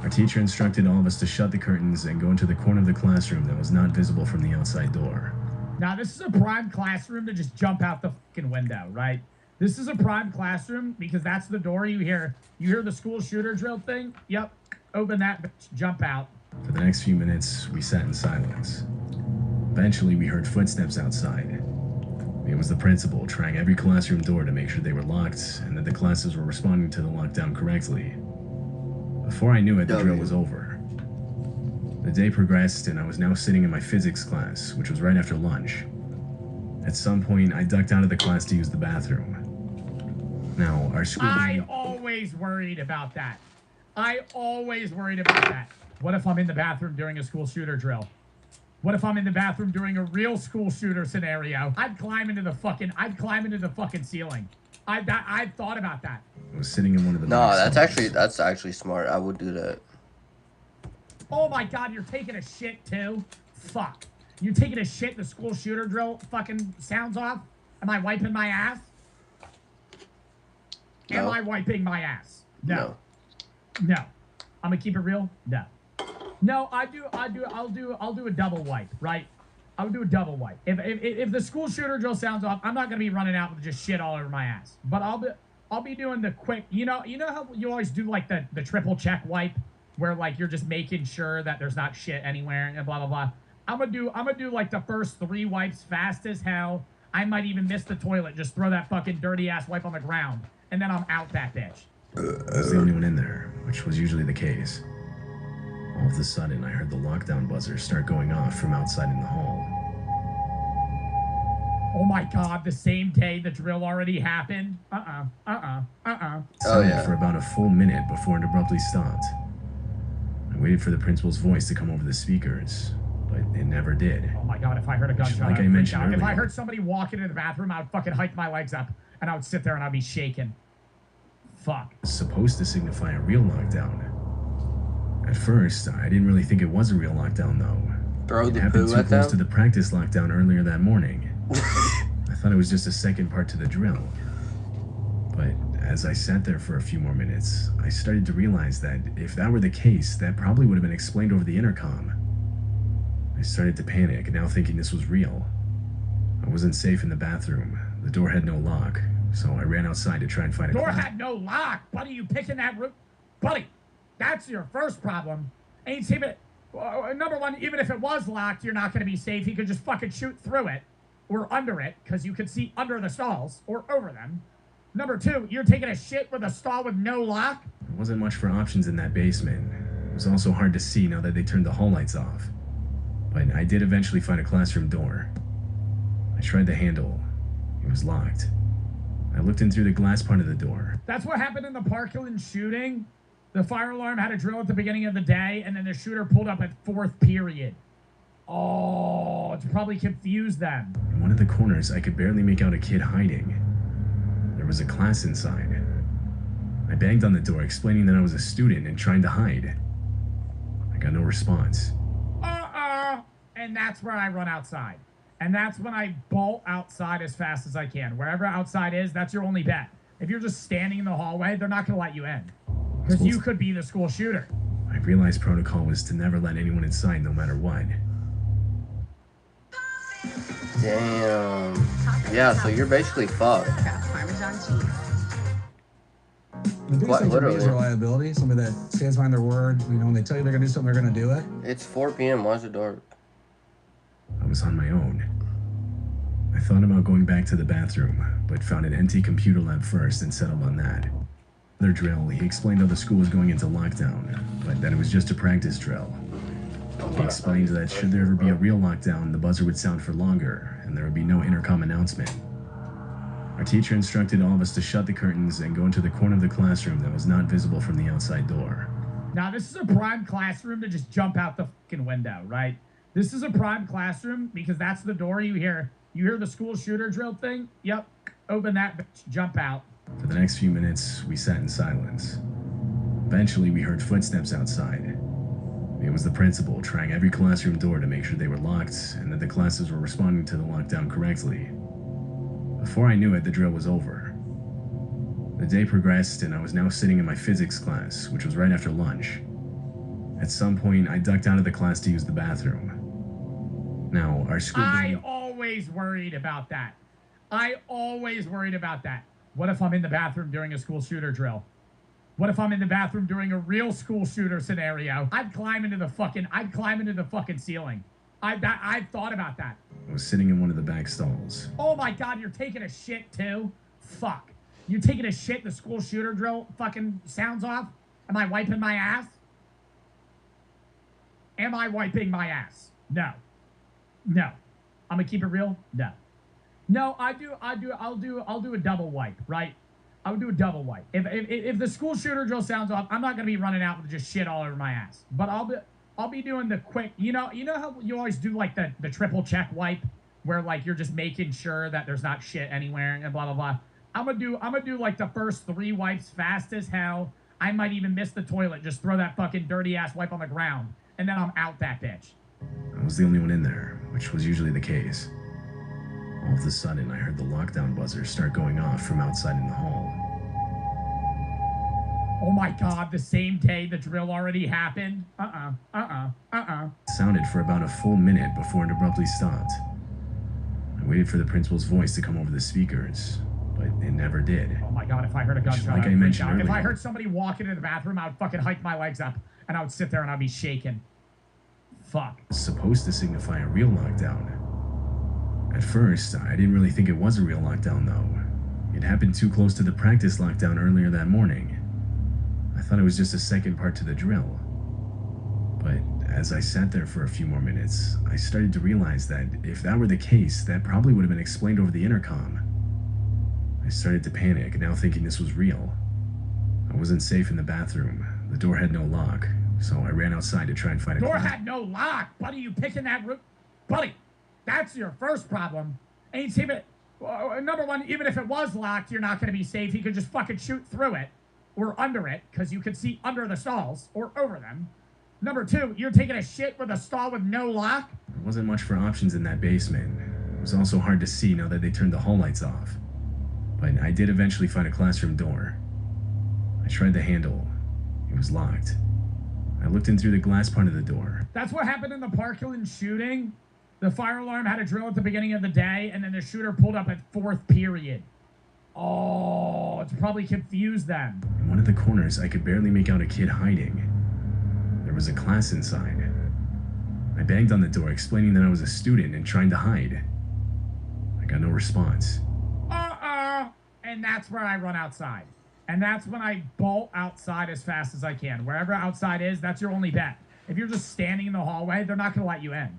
Our teacher instructed all of us to shut the curtains and go into the corner of the classroom that was not visible from the outside door. Now, this is a prime classroom to just jump out the fucking window, right? This is a prime classroom because that's the door you hear. You hear the school shooter drill thing? Yep. Open that bitch, jump out. For the next few minutes, we sat in silence. Eventually, we heard footsteps outside. It was the principal trying every classroom door to make sure they were locked and that the classes were responding to the lockdown correctly. Before I knew it, the drill was over. The day progressed, and I was now sitting in my physics class, which was right after lunch. At some point, I ducked out of the class to use the bathroom. Now, our school... I always worried about that. I always worried about that. What if I'm in the bathroom during a school shooter drill? What if I'm in the bathroom during a real school shooter scenario? I'd climb into the fucking ceiling. I've thought about that. I was sitting in one of the... No, that's actually smart. I would do that. Oh my god, you're taking a shit too? Fuck. You're taking a shit, the school shooter drill fucking sounds off? Am I wiping my ass? No. Am I wiping my ass? No. No. I'm gonna keep it real? No. No, I'll do a double wipe, right? I would do a double wipe. If the school shooter drill sounds off, I'm not gonna be running out with just shit all over my ass. But I'll be doing the quick, you know how you always do like the triple check wipe, where like you're just making sure that there's not shit anywhere and blah blah blah. I'm gonna do like the first 3 wipes fast as hell. I might even miss the toilet, just throw that fucking dirty ass wipe on the ground, and then I'm out that bitch. I was the only one in there, which was usually the case. All of a sudden, I heard the lockdown buzzer start going off from outside in the hall. Oh my god, the same day the drill already happened? It sounded for about a full minute before it abruptly stopped. I waited for the principal's voice to come over the speakers, but it never did. Oh my god, if I heard a gunshot, like I mentioned earlier, if I heard somebody walk into the bathroom, I would fucking hike my legs up, and I would sit there and I'd be shaking. Fuck. It was supposed to signify a real lockdown. At first, I didn't really think it was a real lockdown, though. Throw the it happened poo too at close them? to the practice lockdown earlier that morning. I thought it was just a second part to the drill. But as I sat there for a few more minutes, I started to realize that if that were the case, that probably would have been explained over the intercom. I started to panic, now thinking this was real. I wasn't safe in the bathroom. The door had no lock, so I ran outside to try and find a Door closet. had no lock. Buddy, you picking that room? Buddy, that's your first problem. Ain't safe it. Number one, even if it was locked, you're not going to be safe. You could just fucking shoot through it or under it, because you could see under the stalls or over them. Number two, you're taking a shit with a stall with no lock? There wasn't much for options in that basement. It was also hard to see now that they turned the hall lights off. But I did eventually find a classroom door. I tried the handle. It was locked. I looked in through the glass part of the door. That's what happened in the Parkland shooting. The fire alarm had a drill at the beginning of the day, and then the shooter pulled up at 4th period. Oh, it's probably confused them. In one of the corners, I could barely make out a kid hiding. There was a class inside. I banged on the door, explaining that I was a student and trying to hide. I got no response. And that's where I run outside. And that's when I bolt outside as fast as I can. Wherever outside is, that's your only bet. If you're just standing in the hallway, they're not going to let you in. Because you could be the school shooter. I realized protocol was to never let anyone inside no matter what. Damn. Yeah, so you're basically fucked. Parmesan cheese. The biggest thing for me is reliability. Somebody that stands behind their word. You know, when they tell you they're going to do something, they're going to do it. It's 4 p.m. Why is it dark? I was on my own. I thought about going back to the bathroom, but found an empty computer lab first and settled on that. Another drill, he explained how the school was going into lockdown, but that it was just a practice drill. He explained that should there ever be a real lockdown, the buzzer would sound for longer, and there would be no intercom announcement. Our teacher instructed all of us to shut the curtains and go into the corner of the classroom that was not visible from the outside door. Now, this is a prime classroom to just jump out the fucking window, right? This is a prime classroom because that's the door you hear. You hear the school shooter drill thing? Yep. Open that bitch, jump out. For the next few minutes, we sat in silence. Eventually, we heard footsteps outside. It was the principal trying every classroom door to make sure they were locked and that the classes were responding to the lockdown correctly. Before I knew it, the drill was over. The day progressed and I was now sitting in my physics class, which was right after lunch. At some point, I ducked out of the class to use the bathroom. Now, our school... I always worried about that. I always worried about that. What if I'm in the bathroom during a school shooter drill? What if I'm in the bathroom during a real school shooter scenario? I'd climb into the fucking ceiling. I've thought about that. I was sitting in one of the back stalls. Oh my God, you're taking a shit too? Fuck. You taking a shit, the school shooter drill fucking sounds off? Am I wiping my ass? Am I wiping my ass? No. No. I'm gonna keep it real? No. No, I'll do a double wipe, right? I would do a double wipe. If the school shooter drill sounds off, I'm not gonna be running out with just shit all over my ass. But I'll be doing the quick, you know how you always do like the triple check wipe where like you're just making sure that there's not shit anywhere and blah blah blah. I'm gonna do like the first 3 wipes fast as hell. I might even miss the toilet, just throw that fucking dirty ass wipe on the ground, and then I'm out that bitch. I was the only one in there, which was usually the case. All of a sudden, I heard the lockdown buzzer start going off from outside in the hall. Oh my God, the same day the drill already happened? It sounded for about a full minute before it abruptly stopped. I waited for the principal's voice to come over the speakers, but it never did. Oh my God, if I heard a gunshot, like I mentioned earlier, if I heard somebody walking into the bathroom, I would fucking hike my legs up, and I would sit there and I'd be shaking. Fuck. It's supposed to signify a real lockdown. At first, I didn't really think it was a real lockdown, though. It happened too close to the practice lockdown earlier that morning. I thought it was just a second part to the drill. But as I sat there for a few more minutes, I started to realize that if that were the case, that probably would have been explained over the intercom. I started to panic, now thinking this was real. I wasn't safe in the bathroom. The door had no lock, so I ran outside to try and find a door had no lock. Buddy, you picking that room? Buddy, that's your first problem. Ain't safe it. Number one, even if it was locked, you're not going to be safe. You could just fucking shoot through it or under it because you could see under the stalls or over them. Number two, you're taking a shit with a stall with no lock? There wasn't much for options in that basement. It was also hard to see now that they turned the hall lights off. But I did eventually find a classroom door. I tried the handle. It was locked. I looked in through the glass part of the door. That's what happened in the Parkland shooting. The fire alarm had a drill at the beginning of the day, and then the shooter pulled up at 4th period. Oh, it's probably confused them. In one of the corners, I could barely make out a kid hiding. There was a class inside. I banged on the door, explaining that I was a student and trying to hide. I got no response. And that's where I run outside. And that's when I bolt outside as fast as I can. Wherever outside is, that's your only bet. If you're just standing in the hallway, they're not going to let you in.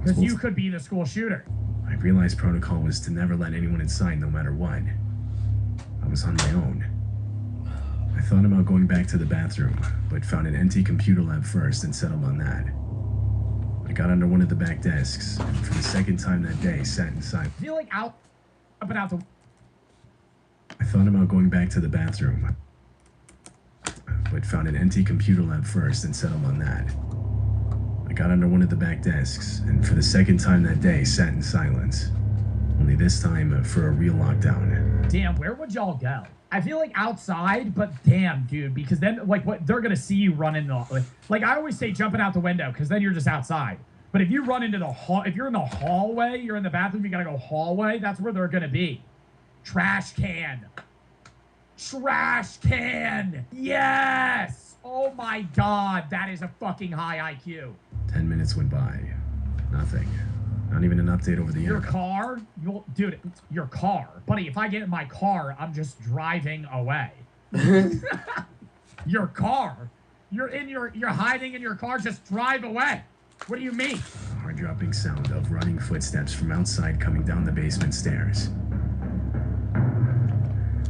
Because you could be the school shooter. I realized protocol was to never let anyone inside no matter what. I was on my own. I thought about going back to the bathroom, but found an empty computer lab first and settled on that. I got under one of the back desks, and for the second time that day, sat inside. I feel like up and out the... I thought about going back to the bathroom, but found an empty computer lab first and settled on that. I got under one of the back desks, and for the second time that day, sat in silence. Only this time for a real lockdown. Damn, where would y'all go? I feel like outside, but damn, dude, because then, like, what they're gonna see you run in the... Like, I always say jumping out the window, because then you're just outside. But if you run into the hall... If you're in the hallway, you're in the bathroom, you gotta go hallway, that's where they're gonna be. Trash can. Trash can. Yes. Oh my God. That is a fucking high IQ. 10 minutes went by. Nothing. Not even an update over the Your intercom. car? Dude, your car. Buddy, if I get in my car, I'm just driving away. Your car? You're hiding in your car, just drive away. What do you mean? Hard dropping sound of running footsteps from outside coming down the basement stairs. I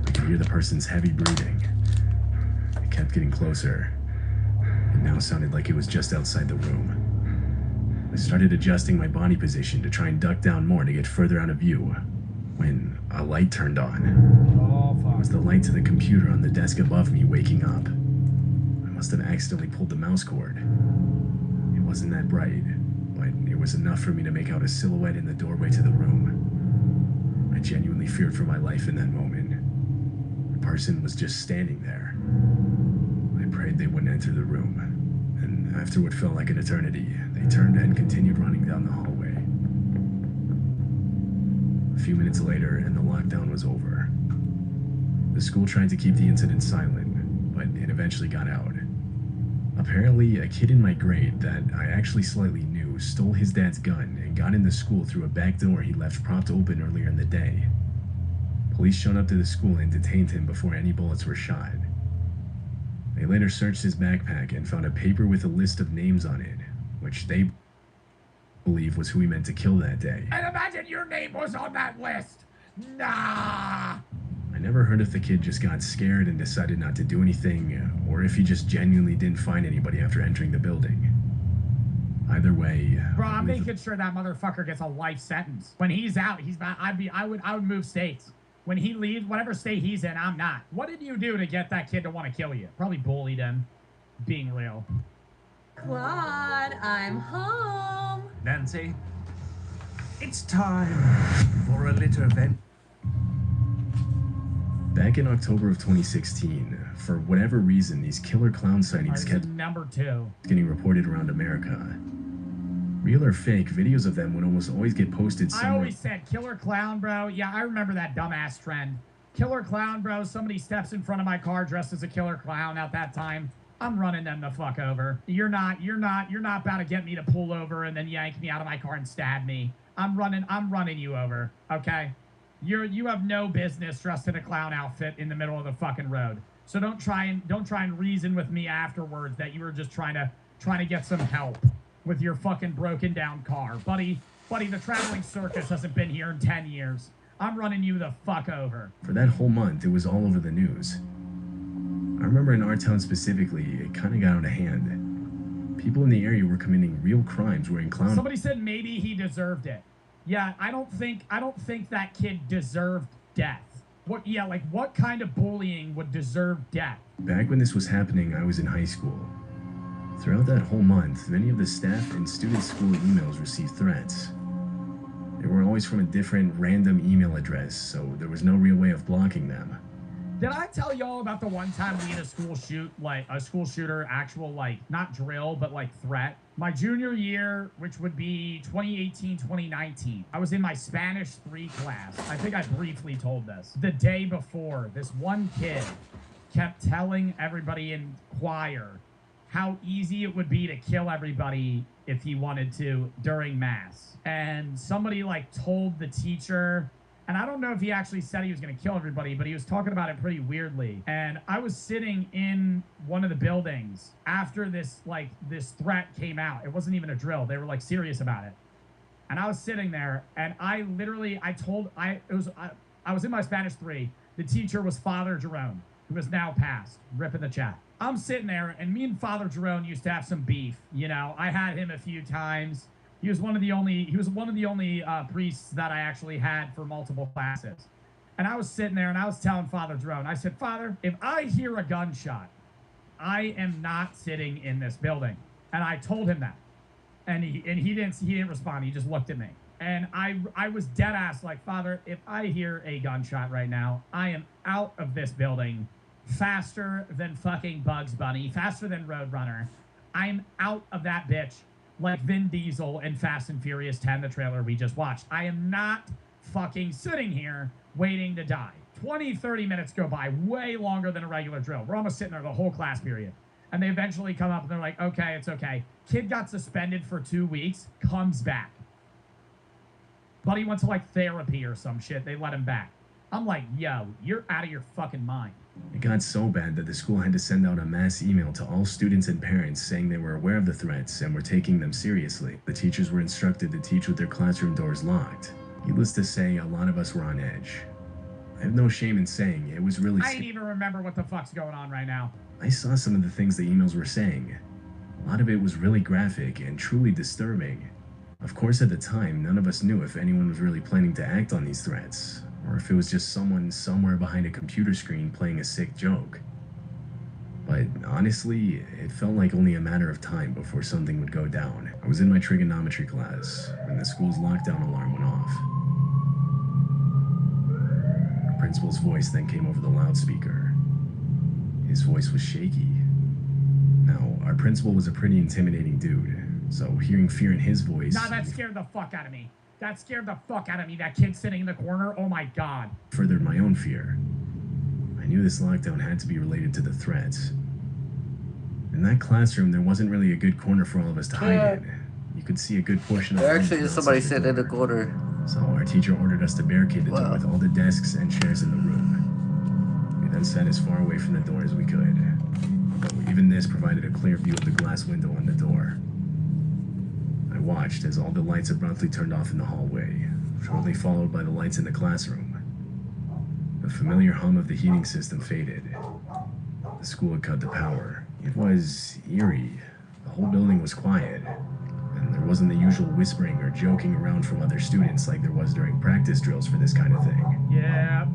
could hear the person's heavy breathing. It kept getting closer. It now sounded like it was just outside the room. I started adjusting my body position to try and duck down more to get further out of view, when a light turned on. Oh, fuck. It was the light to the computer on the desk above me waking up. I must have accidentally pulled the mouse cord. It wasn't that bright, but it was enough for me to make out a silhouette in the doorway to the room. I genuinely feared for my life in that moment. The person was just standing there. I prayed they wouldn't enter the room, and after what felt like an eternity, they turned and continued running down the hallway. A few minutes later, and the lockdown was over. The school tried to keep the incident silent, but it eventually got out. Apparently, a kid in my grade that I actually slightly knew stole his dad's gun and got into school through a back door he left propped open earlier in the day. Police showed up to the school and detained him before any bullets were shot. They later searched his backpack and found a paper with a list of names on it, which they believe was who he meant to kill that day. And imagine your name was on that list. Nah. I never heard if the kid just got scared and decided not to do anything, or if he just genuinely didn't find anybody after entering the building. Either way, Bro, I'm making sure that motherfucker gets a life sentence. When he's out, I would move states. When he leaves, whatever state he's in, I'm not. What did you do to get that kid to want to kill you? Probably bullied him. Being real. Claude, I'm home. Nancy, it's time for a litter vent. Back in October of 2016, for whatever reason, these killer clown sightings kept number 2 getting reported around America. Real or fake, videos of them would almost always get posted somewhere. I always said killer clown, bro. Yeah, I remember that dumbass trend. Killer clown, bro. Somebody steps in front of my car dressed as a killer clown at that time. I'm running them the fuck over. You're not about to get me to pull over and then yank me out of my car and stab me. I'm running you over, okay? You have no business dressed in a clown outfit in the middle of the fucking road. So don't try and reason with me afterwards that you were just trying to get some help with your fucking broken down car. Buddy, the traveling circus hasn't been here in 10 years. I'm running you the fuck over. For that whole month, it was all over the news. I remember in our town specifically, it kind of got out of hand. People in the area were committing real crimes wearing clown... Somebody said maybe he deserved it. Yeah, I don't think that kid deserved death. What kind of bullying would deserve death? Back when this was happening, I was in high school. Throughout that whole month, many of the staff and student school emails received threats. They were always from a different random email address, so there was no real way of blocking them. Did I tell y'all about the one time we had a school shooter, actual, not drill, but threat? My junior year, which would be 2018, 2019, I was in my Spanish 3 class. I think I briefly told this. The day before, this one kid kept telling everybody in choir how easy it would be to kill everybody if he wanted to during mass. And somebody told the teacher, and I don't know if he actually said he was going to kill everybody, but he was talking about it pretty weirdly. And I was sitting in one of the buildings after this threat came out. It wasn't even a drill. They were serious about it. And I was sitting there, and I was in my Spanish 3. The teacher was Father Jerome, who is now passed. Rip in the chat. I'm sitting there, and me and Father Jerome used to have some beef. You know, I had him a few times. He was one of the only priests that I actually had for multiple classes. And I was sitting there and I was telling Father Jerome, I said, Father, if I hear a gunshot, I am not sitting in this building. And I told him that. And he didn't respond. He just looked at me. And I was dead ass Father, if I hear a gunshot right now, I am out of this building faster than fucking Bugs Bunny, faster than Roadrunner. I'm out of that bitch. Like Vin Diesel in Fast and Furious 10, the trailer we just watched. I am not fucking sitting here waiting to die. 20, 30 minutes go by, way longer than a regular drill. We're almost sitting there the whole class period. And they eventually come up and they're like, okay, it's okay. Kid got suspended for 2 weeks, comes back. Buddy went to like therapy or some shit. They let him back. I'm like, yo, you're out of your fucking mind. It got so bad that the school had to send out a mass email to all students and parents saying they were aware of the threats and were taking them seriously. The teachers were instructed to teach with their classroom doors locked. Needless to say, a lot of us were on edge. I have no shame in saying it was really I ain't even remember what the fuck's going on right now. I saw some of the things the emails were saying. A lot of it was really graphic and truly disturbing. Of course, at the time, none of us knew if anyone was really planning to act on these threats, or if it was just someone somewhere behind a computer screen playing a sick joke. But honestly, it felt like only a matter of time before something would go down. I was in my trigonometry class when the school's lockdown alarm went off. Our principal's voice then came over the loudspeaker. His voice was shaky. Now, our principal was a pretty intimidating dude, so hearing fear in his voice... Nah, that scared the fuck out of me. That scared the fuck out of me. That kid sitting in the corner, oh my god. ...furthered my own fear. I knew this lockdown had to be related to the threats. In that classroom, there wasn't really a good corner for all of us to hide in. You could see a good portion of the... There actually is somebody sitting in the corner. So our teacher ordered us to barricade the door with all the desks and chairs in the room. We then sat as far away from the door as we could. Although even this provided a clear view of the glass window on the door. I watched as all the lights abruptly turned off in the hallway, shortly followed by the lights in the classroom. The familiar hum of the heating system faded. The school had cut the power. It was eerie. The whole building was quiet, and there wasn't the usual whispering or joking around from other students like there was during practice drills for this kind of thing. Yeah.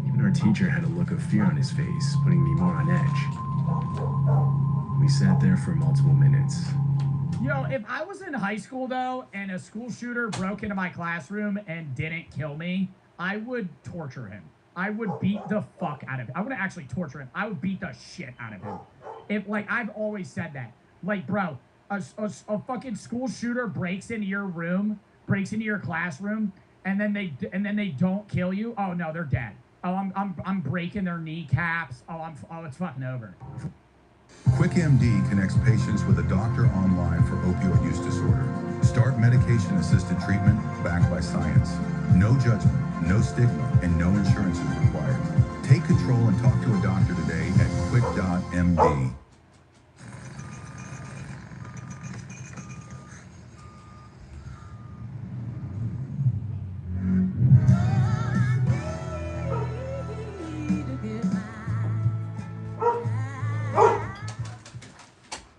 Even our teacher had a look of fear on his face, putting me more on edge. We sat there for multiple minutes. Yo, if I was in high school, though, and a school shooter broke into my classroom and didn't kill me, I would torture him. I would beat the fuck out of him. I wouldn't actually torture him. I would beat the shit out of him. If, like, I've always said that. Like, bro, a fucking school shooter breaks into your room, breaks into your classroom, and then they don't kill you. Oh, no, they're dead. Oh, I'm breaking their kneecaps. Oh, it's fucking over. QuickMD connects patients with a doctor online for opioid use disorder. Start medication-assisted treatment backed by science. No judgment, no stigma, and no insurance is required. Take control and talk to a doctor today at quick.md.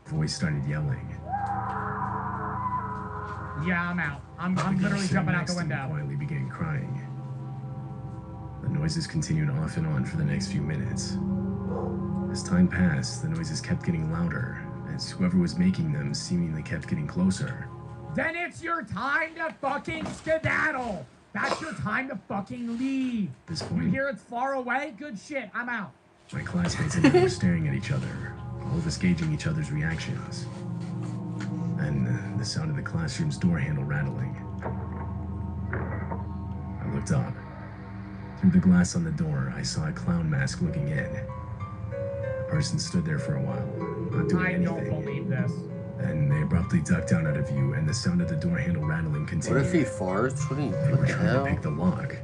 Voice started yelling. Yeah, I'm out. I'm literally jumping out the window. Quietly began crying. The noises continued off and on for the next few minutes. As time passed, the noises kept getting louder, as whoever was making them seemingly kept getting closer. Then it's your time to fucking skedaddle. That's your time to fucking leave. At this You point, hear it's far away? Good shit. I'm out. my classmates and I were staring at each other, all of us gauging each other's reactions. Then the sound of the classroom's door handle rattling. I looked up. Through the glass on the door, I saw a clown mask looking in. The person stood there for a while, not doing anything. I don't believe this. Then they abruptly ducked down out of view, and the sound of the door handle rattling continued. What if he farts? They were trying to pick the lock.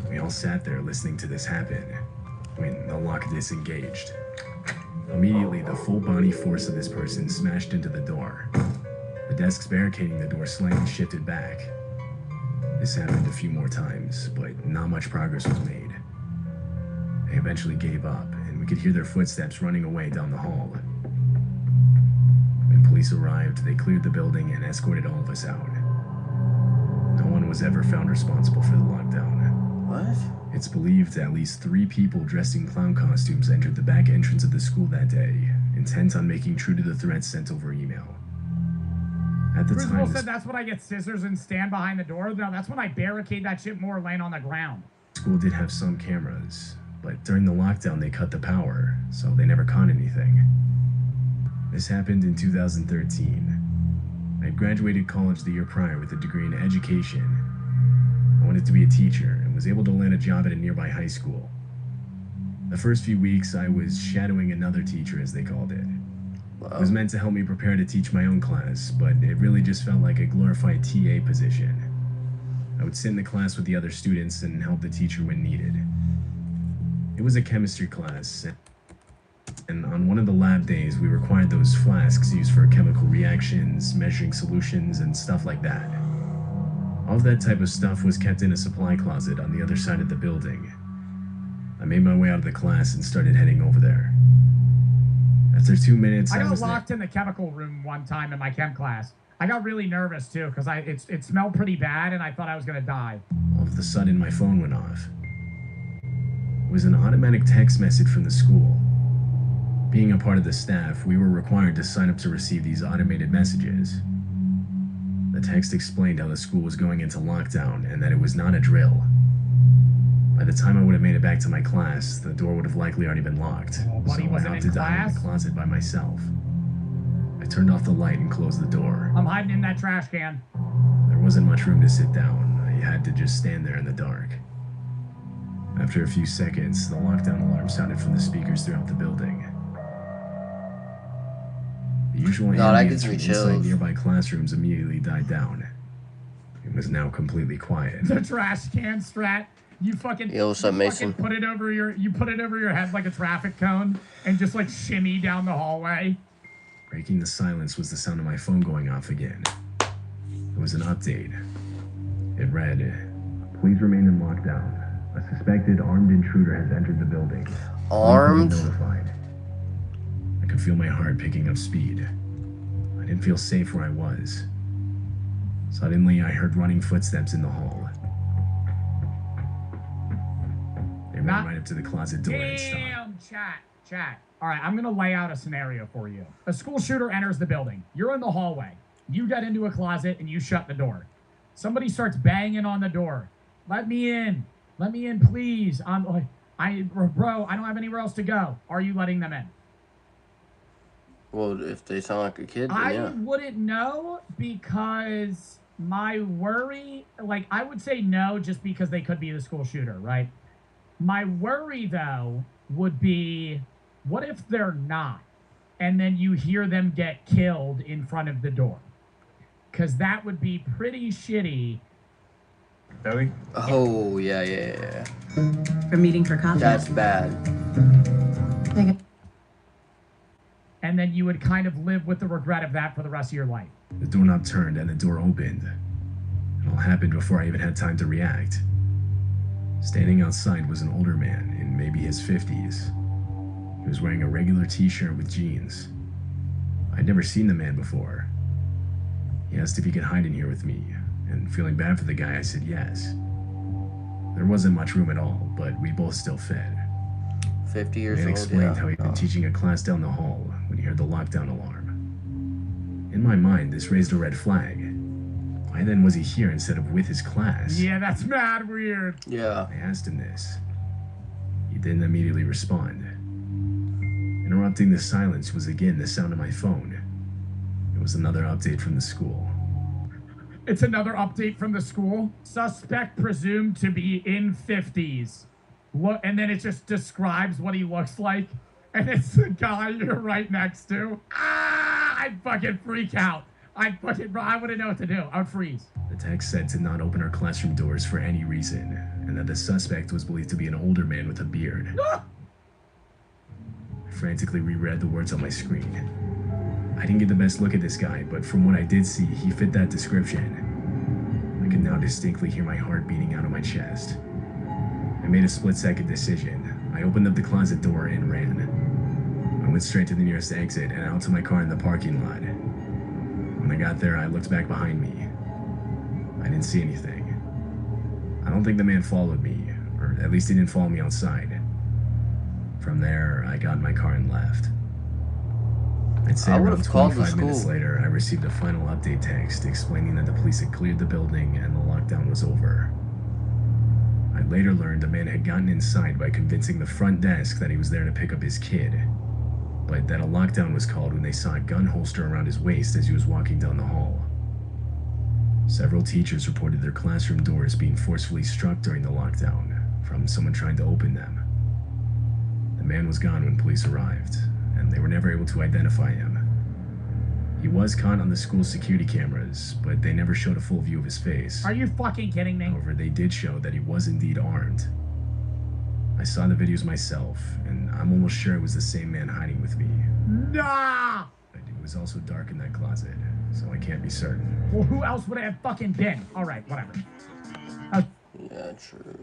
We all sat there listening to this happen when the lock disengaged. Immediately, the full body force of this person smashed into the door. The desks barricading the door slightly shifted back. This happened a few more times, but not much progress was made. They eventually gave up, and we could hear their footsteps running away down the hall. When police arrived, they cleared the building and escorted all of us out. No one was ever found responsible for the lockdown. What? It's believed at least 3 people dressed in clown costumes entered the back entrance of the school that day, intent on making true to the threats sent over email. At the Principal time, said that's when I get scissors and stand behind the door. No, that's when I barricade that shit more laying on the ground. the school did have some cameras, but during the lockdown they cut the power, so they never caught anything. This happened in 2013. I had graduated college the year prior with a degree in education. I wanted to be a teacher and was able to land a job at a nearby high school. The first few weeks, I was shadowing another teacher, as they called it. It was meant to help me prepare to teach my own class, but it really just felt like a glorified TA position. I would sit in the class with the other students and help the teacher when needed. It was a chemistry class, and on one of the lab days, we required those flasks used for chemical reactions, measuring solutions, and stuff like that. All of that type of stuff was kept in a supply closet on the other side of the building. I made my way out of the class and started heading over there. After 2 minutes, I got was locked in the chemical room one time in my chem class. I got really nervous too because it smelled pretty bad and I thought I was gonna die. All of a sudden, my phone went off. It was an automatic text message from the school. Being a part of the staff, we were required to sign up to receive these automated messages. The text explained how the school was going into lockdown and that it was not a drill. By the time I would have made it back to my class, the door would have likely already been locked. Buddy so I opted to hide in the closet by myself. I turned off the light and closed the door. I'm hiding in that trash can. There wasn't much room to sit down. I had to just stand there in the dark. After a few seconds, the lockdown alarm sounded from the speakers throughout the building. The usual ambience from inside nearby classrooms immediately died down. It was now completely quiet. The trash can strat. You fucking, yo, what's up, Mason? Put it over your head like a traffic cone and just like shimmy down the hallway. Breaking the silence was the sound of my phone going off again. It was an update. It read, "Please remain in lockdown. A suspected armed intruder has entered the building. Armed? Notified." I could feel my heart picking up speed. I didn't feel safe where I was. Suddenly, I heard running footsteps in the hall. They ran right up to the closet door and stopped. Damn, chat. All right, I'm gonna lay out a scenario for you. A school shooter enters the building. You're in the hallway. You get into a closet and you shut the door. Somebody starts banging on the door. Let me in. Let me in, please. Bro, I don't have anywhere else to go. Are you letting them in? Well, if they sound like a kid, then yeah. I wouldn't know because my worry, like, I would say no just because they could be the school shooter, right? My worry, though, would be, what if they're not? And then you hear them get killed in front of the door. Because that would be pretty shitty. Joey? Oh, yeah. A meeting for coffee. That's bad. And then you would kind of live with the regret of that for the rest of your life. The doorknob turned and the door opened. It all happened before I even had time to react. Standing outside was an older man in maybe his 50s. He was wearing a regular t-shirt with jeans. I'd never seen the man before. He asked if he could hide in here with me, and feeling bad for the guy, I said yes. There wasn't much room at all, but we both still fit. 50 years old, old, explained how he'd been teaching a class down the hall when he heard the lockdown alarm. In my mind, this raised a red flag. Why then was he here instead of with his class? Yeah, that's mad weird. Yeah. I asked him this. He didn't immediately respond. Interrupting the silence was again the sound of my phone. It was another update from the school. It's another update from the school. Suspect presumed to be in 50s. Look, and then it just describes what he looks like. And it's the guy you're right next to. I'd fucking freak out. I wouldn't know what to do. I would freeze. The text said to not open our classroom doors for any reason, and that the suspect was believed to be an older man with a beard. I frantically reread the words on my screen. I didn't get the best look at this guy, but from what I did see, he fit that description. I could now distinctly hear my heart beating out of my chest. I made a split-second decision. I opened up the closet door and ran. I went straight to the nearest exit and out to my car in the parking lot. When I got there, I looked back behind me. I didn't see anything. I don't think the man followed me, or at least he didn't follow me outside. From there, I got in my car and left. I'd say around 25 minutes later, I received a final update text explaining that the police had cleared the building and the lockdown was over. I later learned the man had gotten inside by convincing the front desk that he was there to pick up his kid, but that a lockdown was called when they saw a gun holster around his waist as he was walking down the hall. Several teachers reported their classroom doors being forcefully struck during the lockdown from someone trying to open them. The man was gone when police arrived, and they were never able to identify him. He was caught on the school security cameras, but they never showed a full view of his face. Are you fucking kidding me? However, they did show that he was indeed armed. I saw the videos myself, and I'm almost sure it was the same man hiding with me. Nah! It was also dark in that closet, so I can't be certain. Well, who else would it have fucking been? All right, whatever. Yeah, true.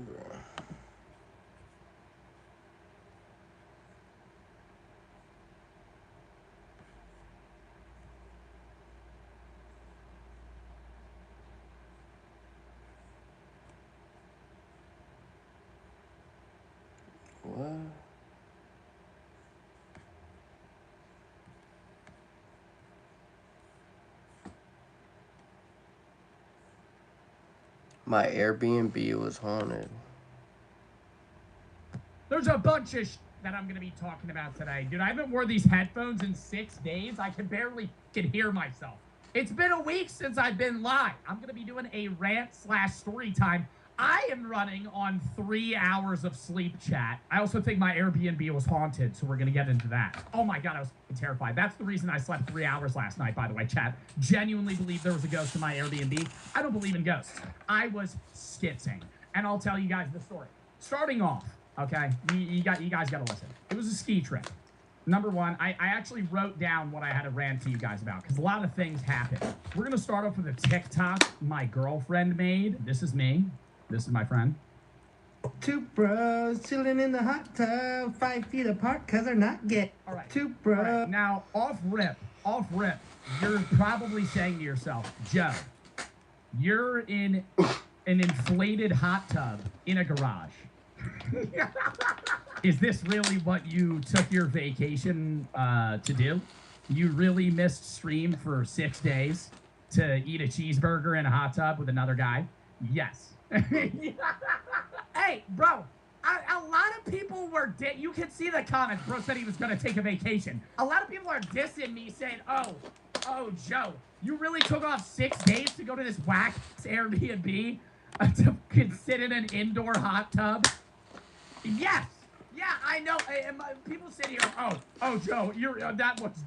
What? My Airbnb was haunted. There's a bunch of that I'm going to be talking about today. Dude, I haven't worn these headphones in 6 days. I can barely hear myself. It's been a week since I've been live. I'm going to be doing a rant/story time. I am running on 3 hours of sleep, chat. I also think my Airbnb was haunted, so we're going to get into that. Oh my God, I was terrified. That's the reason I slept 3 hours last night, by the way, chat. Genuinely believe there was a ghost in my Airbnb. I don't believe in ghosts. I was skitzing, and I'll tell you guys the story. Starting off, okay, you guys got to listen. It was a ski trip. Number one, I actually wrote down what I had to rant to you guys about, because a lot of things happened. We're going to start off with a TikTok my girlfriend made. This is me. This is my friend. Two bros chilling in the hot tub, 5 feet apart because they're not get. All right. Two bros. All right. Now, off rip, you're probably saying to yourself, Joe, you're in an inflated hot tub in a garage. Is this really what you took your vacation to do? You really missed stream for 6 days to eat a cheeseburger in a hot tub with another guy? Yes. Hey, bro, a lot of people were you can see the comments. Bro said he was going to take a vacation. A lot of people are dissing me saying, oh, Joe, you really took off 6 days to go to this whack Airbnb to sit in an indoor hot tub? Yes. Yeah, I know. People sit here, oh, Joe, that looks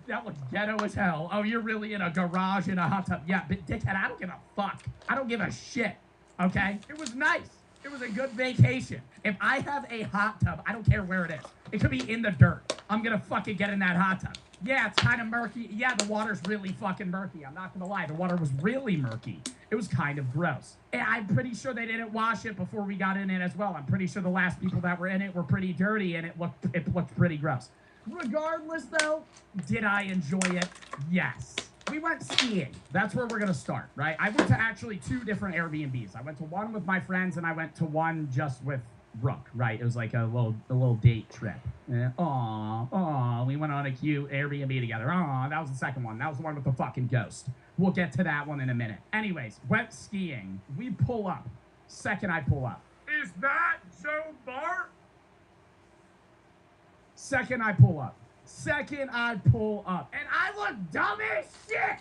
ghetto as hell. Oh, you're really in a garage in a hot tub. Yeah, but dickhead, I don't give a fuck. I don't give a shit. Okay? It was nice. It was a good vacation. If I have a hot tub, I don't care where it is. It could be in the dirt. I'm gonna fucking get in that hot tub. Yeah, it's kind of murky. Yeah, the water's really fucking murky. I'm not gonna lie. The water was really murky. It was kind of gross. And I'm pretty sure they didn't wash it before we got in it as well. I'm pretty sure the last people that were in it were pretty dirty and it looked pretty gross. Regardless, though, did I enjoy it? Yes. We went skiing. That's where we're going to start, right? I went to actually 2 different Airbnbs. I went to one with my friends, and I went to one just with Brooke, right? It was like a little date trip. Aw, we went on a cute Airbnb together. Aw, that was the second one. That was the one with the fucking ghost. We'll get to that one in a minute. Anyways, went skiing. We pull up. Second I pull up. Is that Joe Bart? Second I pull up. And I look dumb as shit.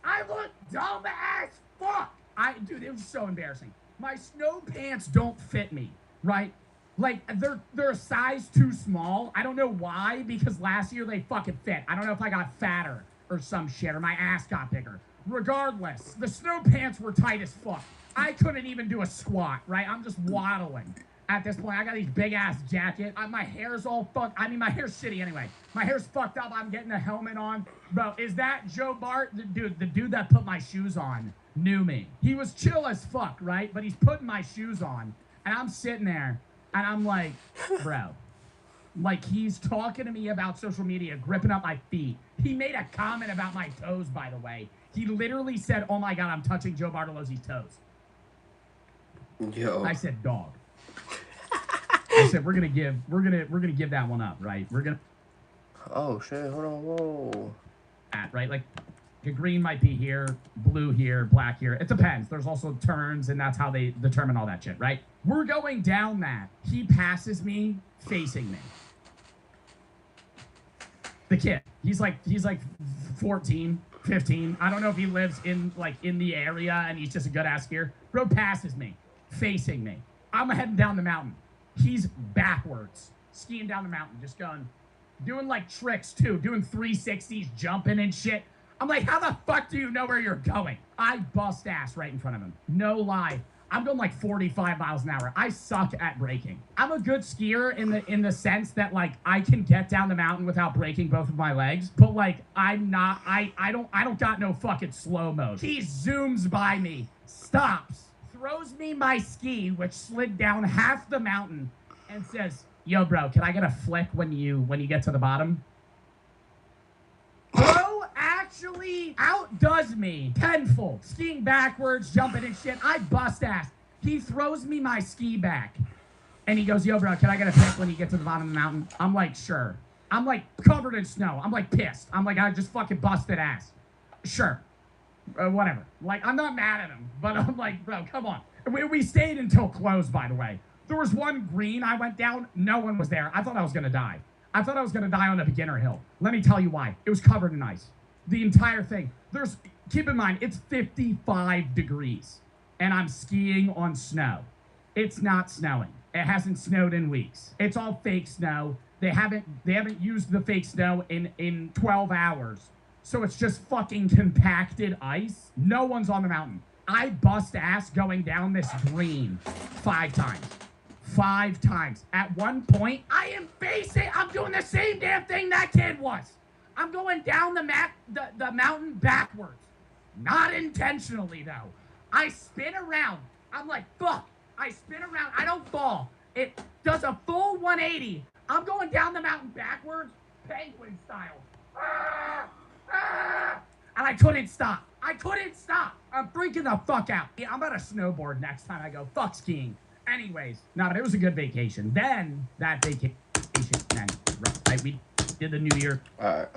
I look dumb as fuck. Dude, it was so embarrassing. My snow pants don't fit me, right? Like, they're a size too small. I don't know why, because last year they fucking fit. I don't know if I got fatter or some shit, or my ass got bigger. Regardless, the snow pants were tight as fuck. I couldn't even do a squat, right? I'm just waddling. At this point, I got these big-ass jacket. My hair's all fucked. I mean, my hair's shitty anyway. My hair's fucked up. I'm getting a helmet on. Bro, is that Joe Bart? The dude that put my shoes on knew me. He was chill as fuck, right? But he's putting my shoes on. And I'm sitting there, and I'm like, bro. Like, he's talking to me about social media, gripping up my feet. He made a comment about my toes, by the way. He literally said, oh, my God, I'm touching Joe Bartolozzi's toes. Yo. I said, dog. I said we're gonna give that one up, right? We're gonna. Oh shit! Hold on, whoa. Right, like, the green might be here, blue here, black here. It depends. There's also turns, and that's how they determine all that shit, right? We're going down that. He passes me, facing me. The kid. He's like 14, 15. I don't know if he lives in the area and he's just a good ass skier. Bro passes me, facing me. I'm heading down the mountain. He's backwards, skiing down the mountain, just doing like tricks too, doing 360s, jumping and shit. I'm like, how the fuck do you know where you're going? I bust ass right in front of him. No lie. I'm going like 45 miles an hour. I suck at braking. I'm a good skier in the sense that like I can get down the mountain without breaking both of my legs, but like I'm not. I don't got no fucking slow mode. He zooms by me, stops, throws me my ski, which slid down half the mountain, and says, "Yo, bro, can I get a flick when you get to the bottom?" Bro actually outdoes me tenfold. Skiing backwards, jumping and shit. I bust ass. He throws me my ski back. And he goes, "Yo, bro, can I get a pic when you get to the bottom of the mountain?" I'm like, "Sure." I'm like covered in snow. I'm like pissed. I'm like, I just fucking busted ass. Sure. Whatever. Like, I'm not mad at him. But I'm like, bro, come on. We stayed until close, by the way. There was one green I went down. No one was there. I thought I was going to die. I thought I was going to die on a beginner hill. Let me tell you why. It was covered in ice. The entire thing. Keep in mind, it's 55 degrees. And I'm skiing on snow. It's not snowing. It hasn't snowed in weeks. It's all fake snow. They haven't used the fake snow in 12 hours. So it's just fucking compacted ice. No one's on the mountain. I bust ass going down this green 5 times. 5 times. At one point, I'm doing the same damn thing that kid was. I'm going down the mountain backwards. Not intentionally, though. I spin around. I'm like, fuck. I spin around. I don't fall. It does a full 180. I'm going down the mountain backwards, penguin style. And I couldn't stop. I'm freaking the fuck out. Yeah, I'm about to snowboard next time I go. Fuck skiing. Anyways, no, but it was a good vacation. Then that vacation, right, we did the New Year. All right.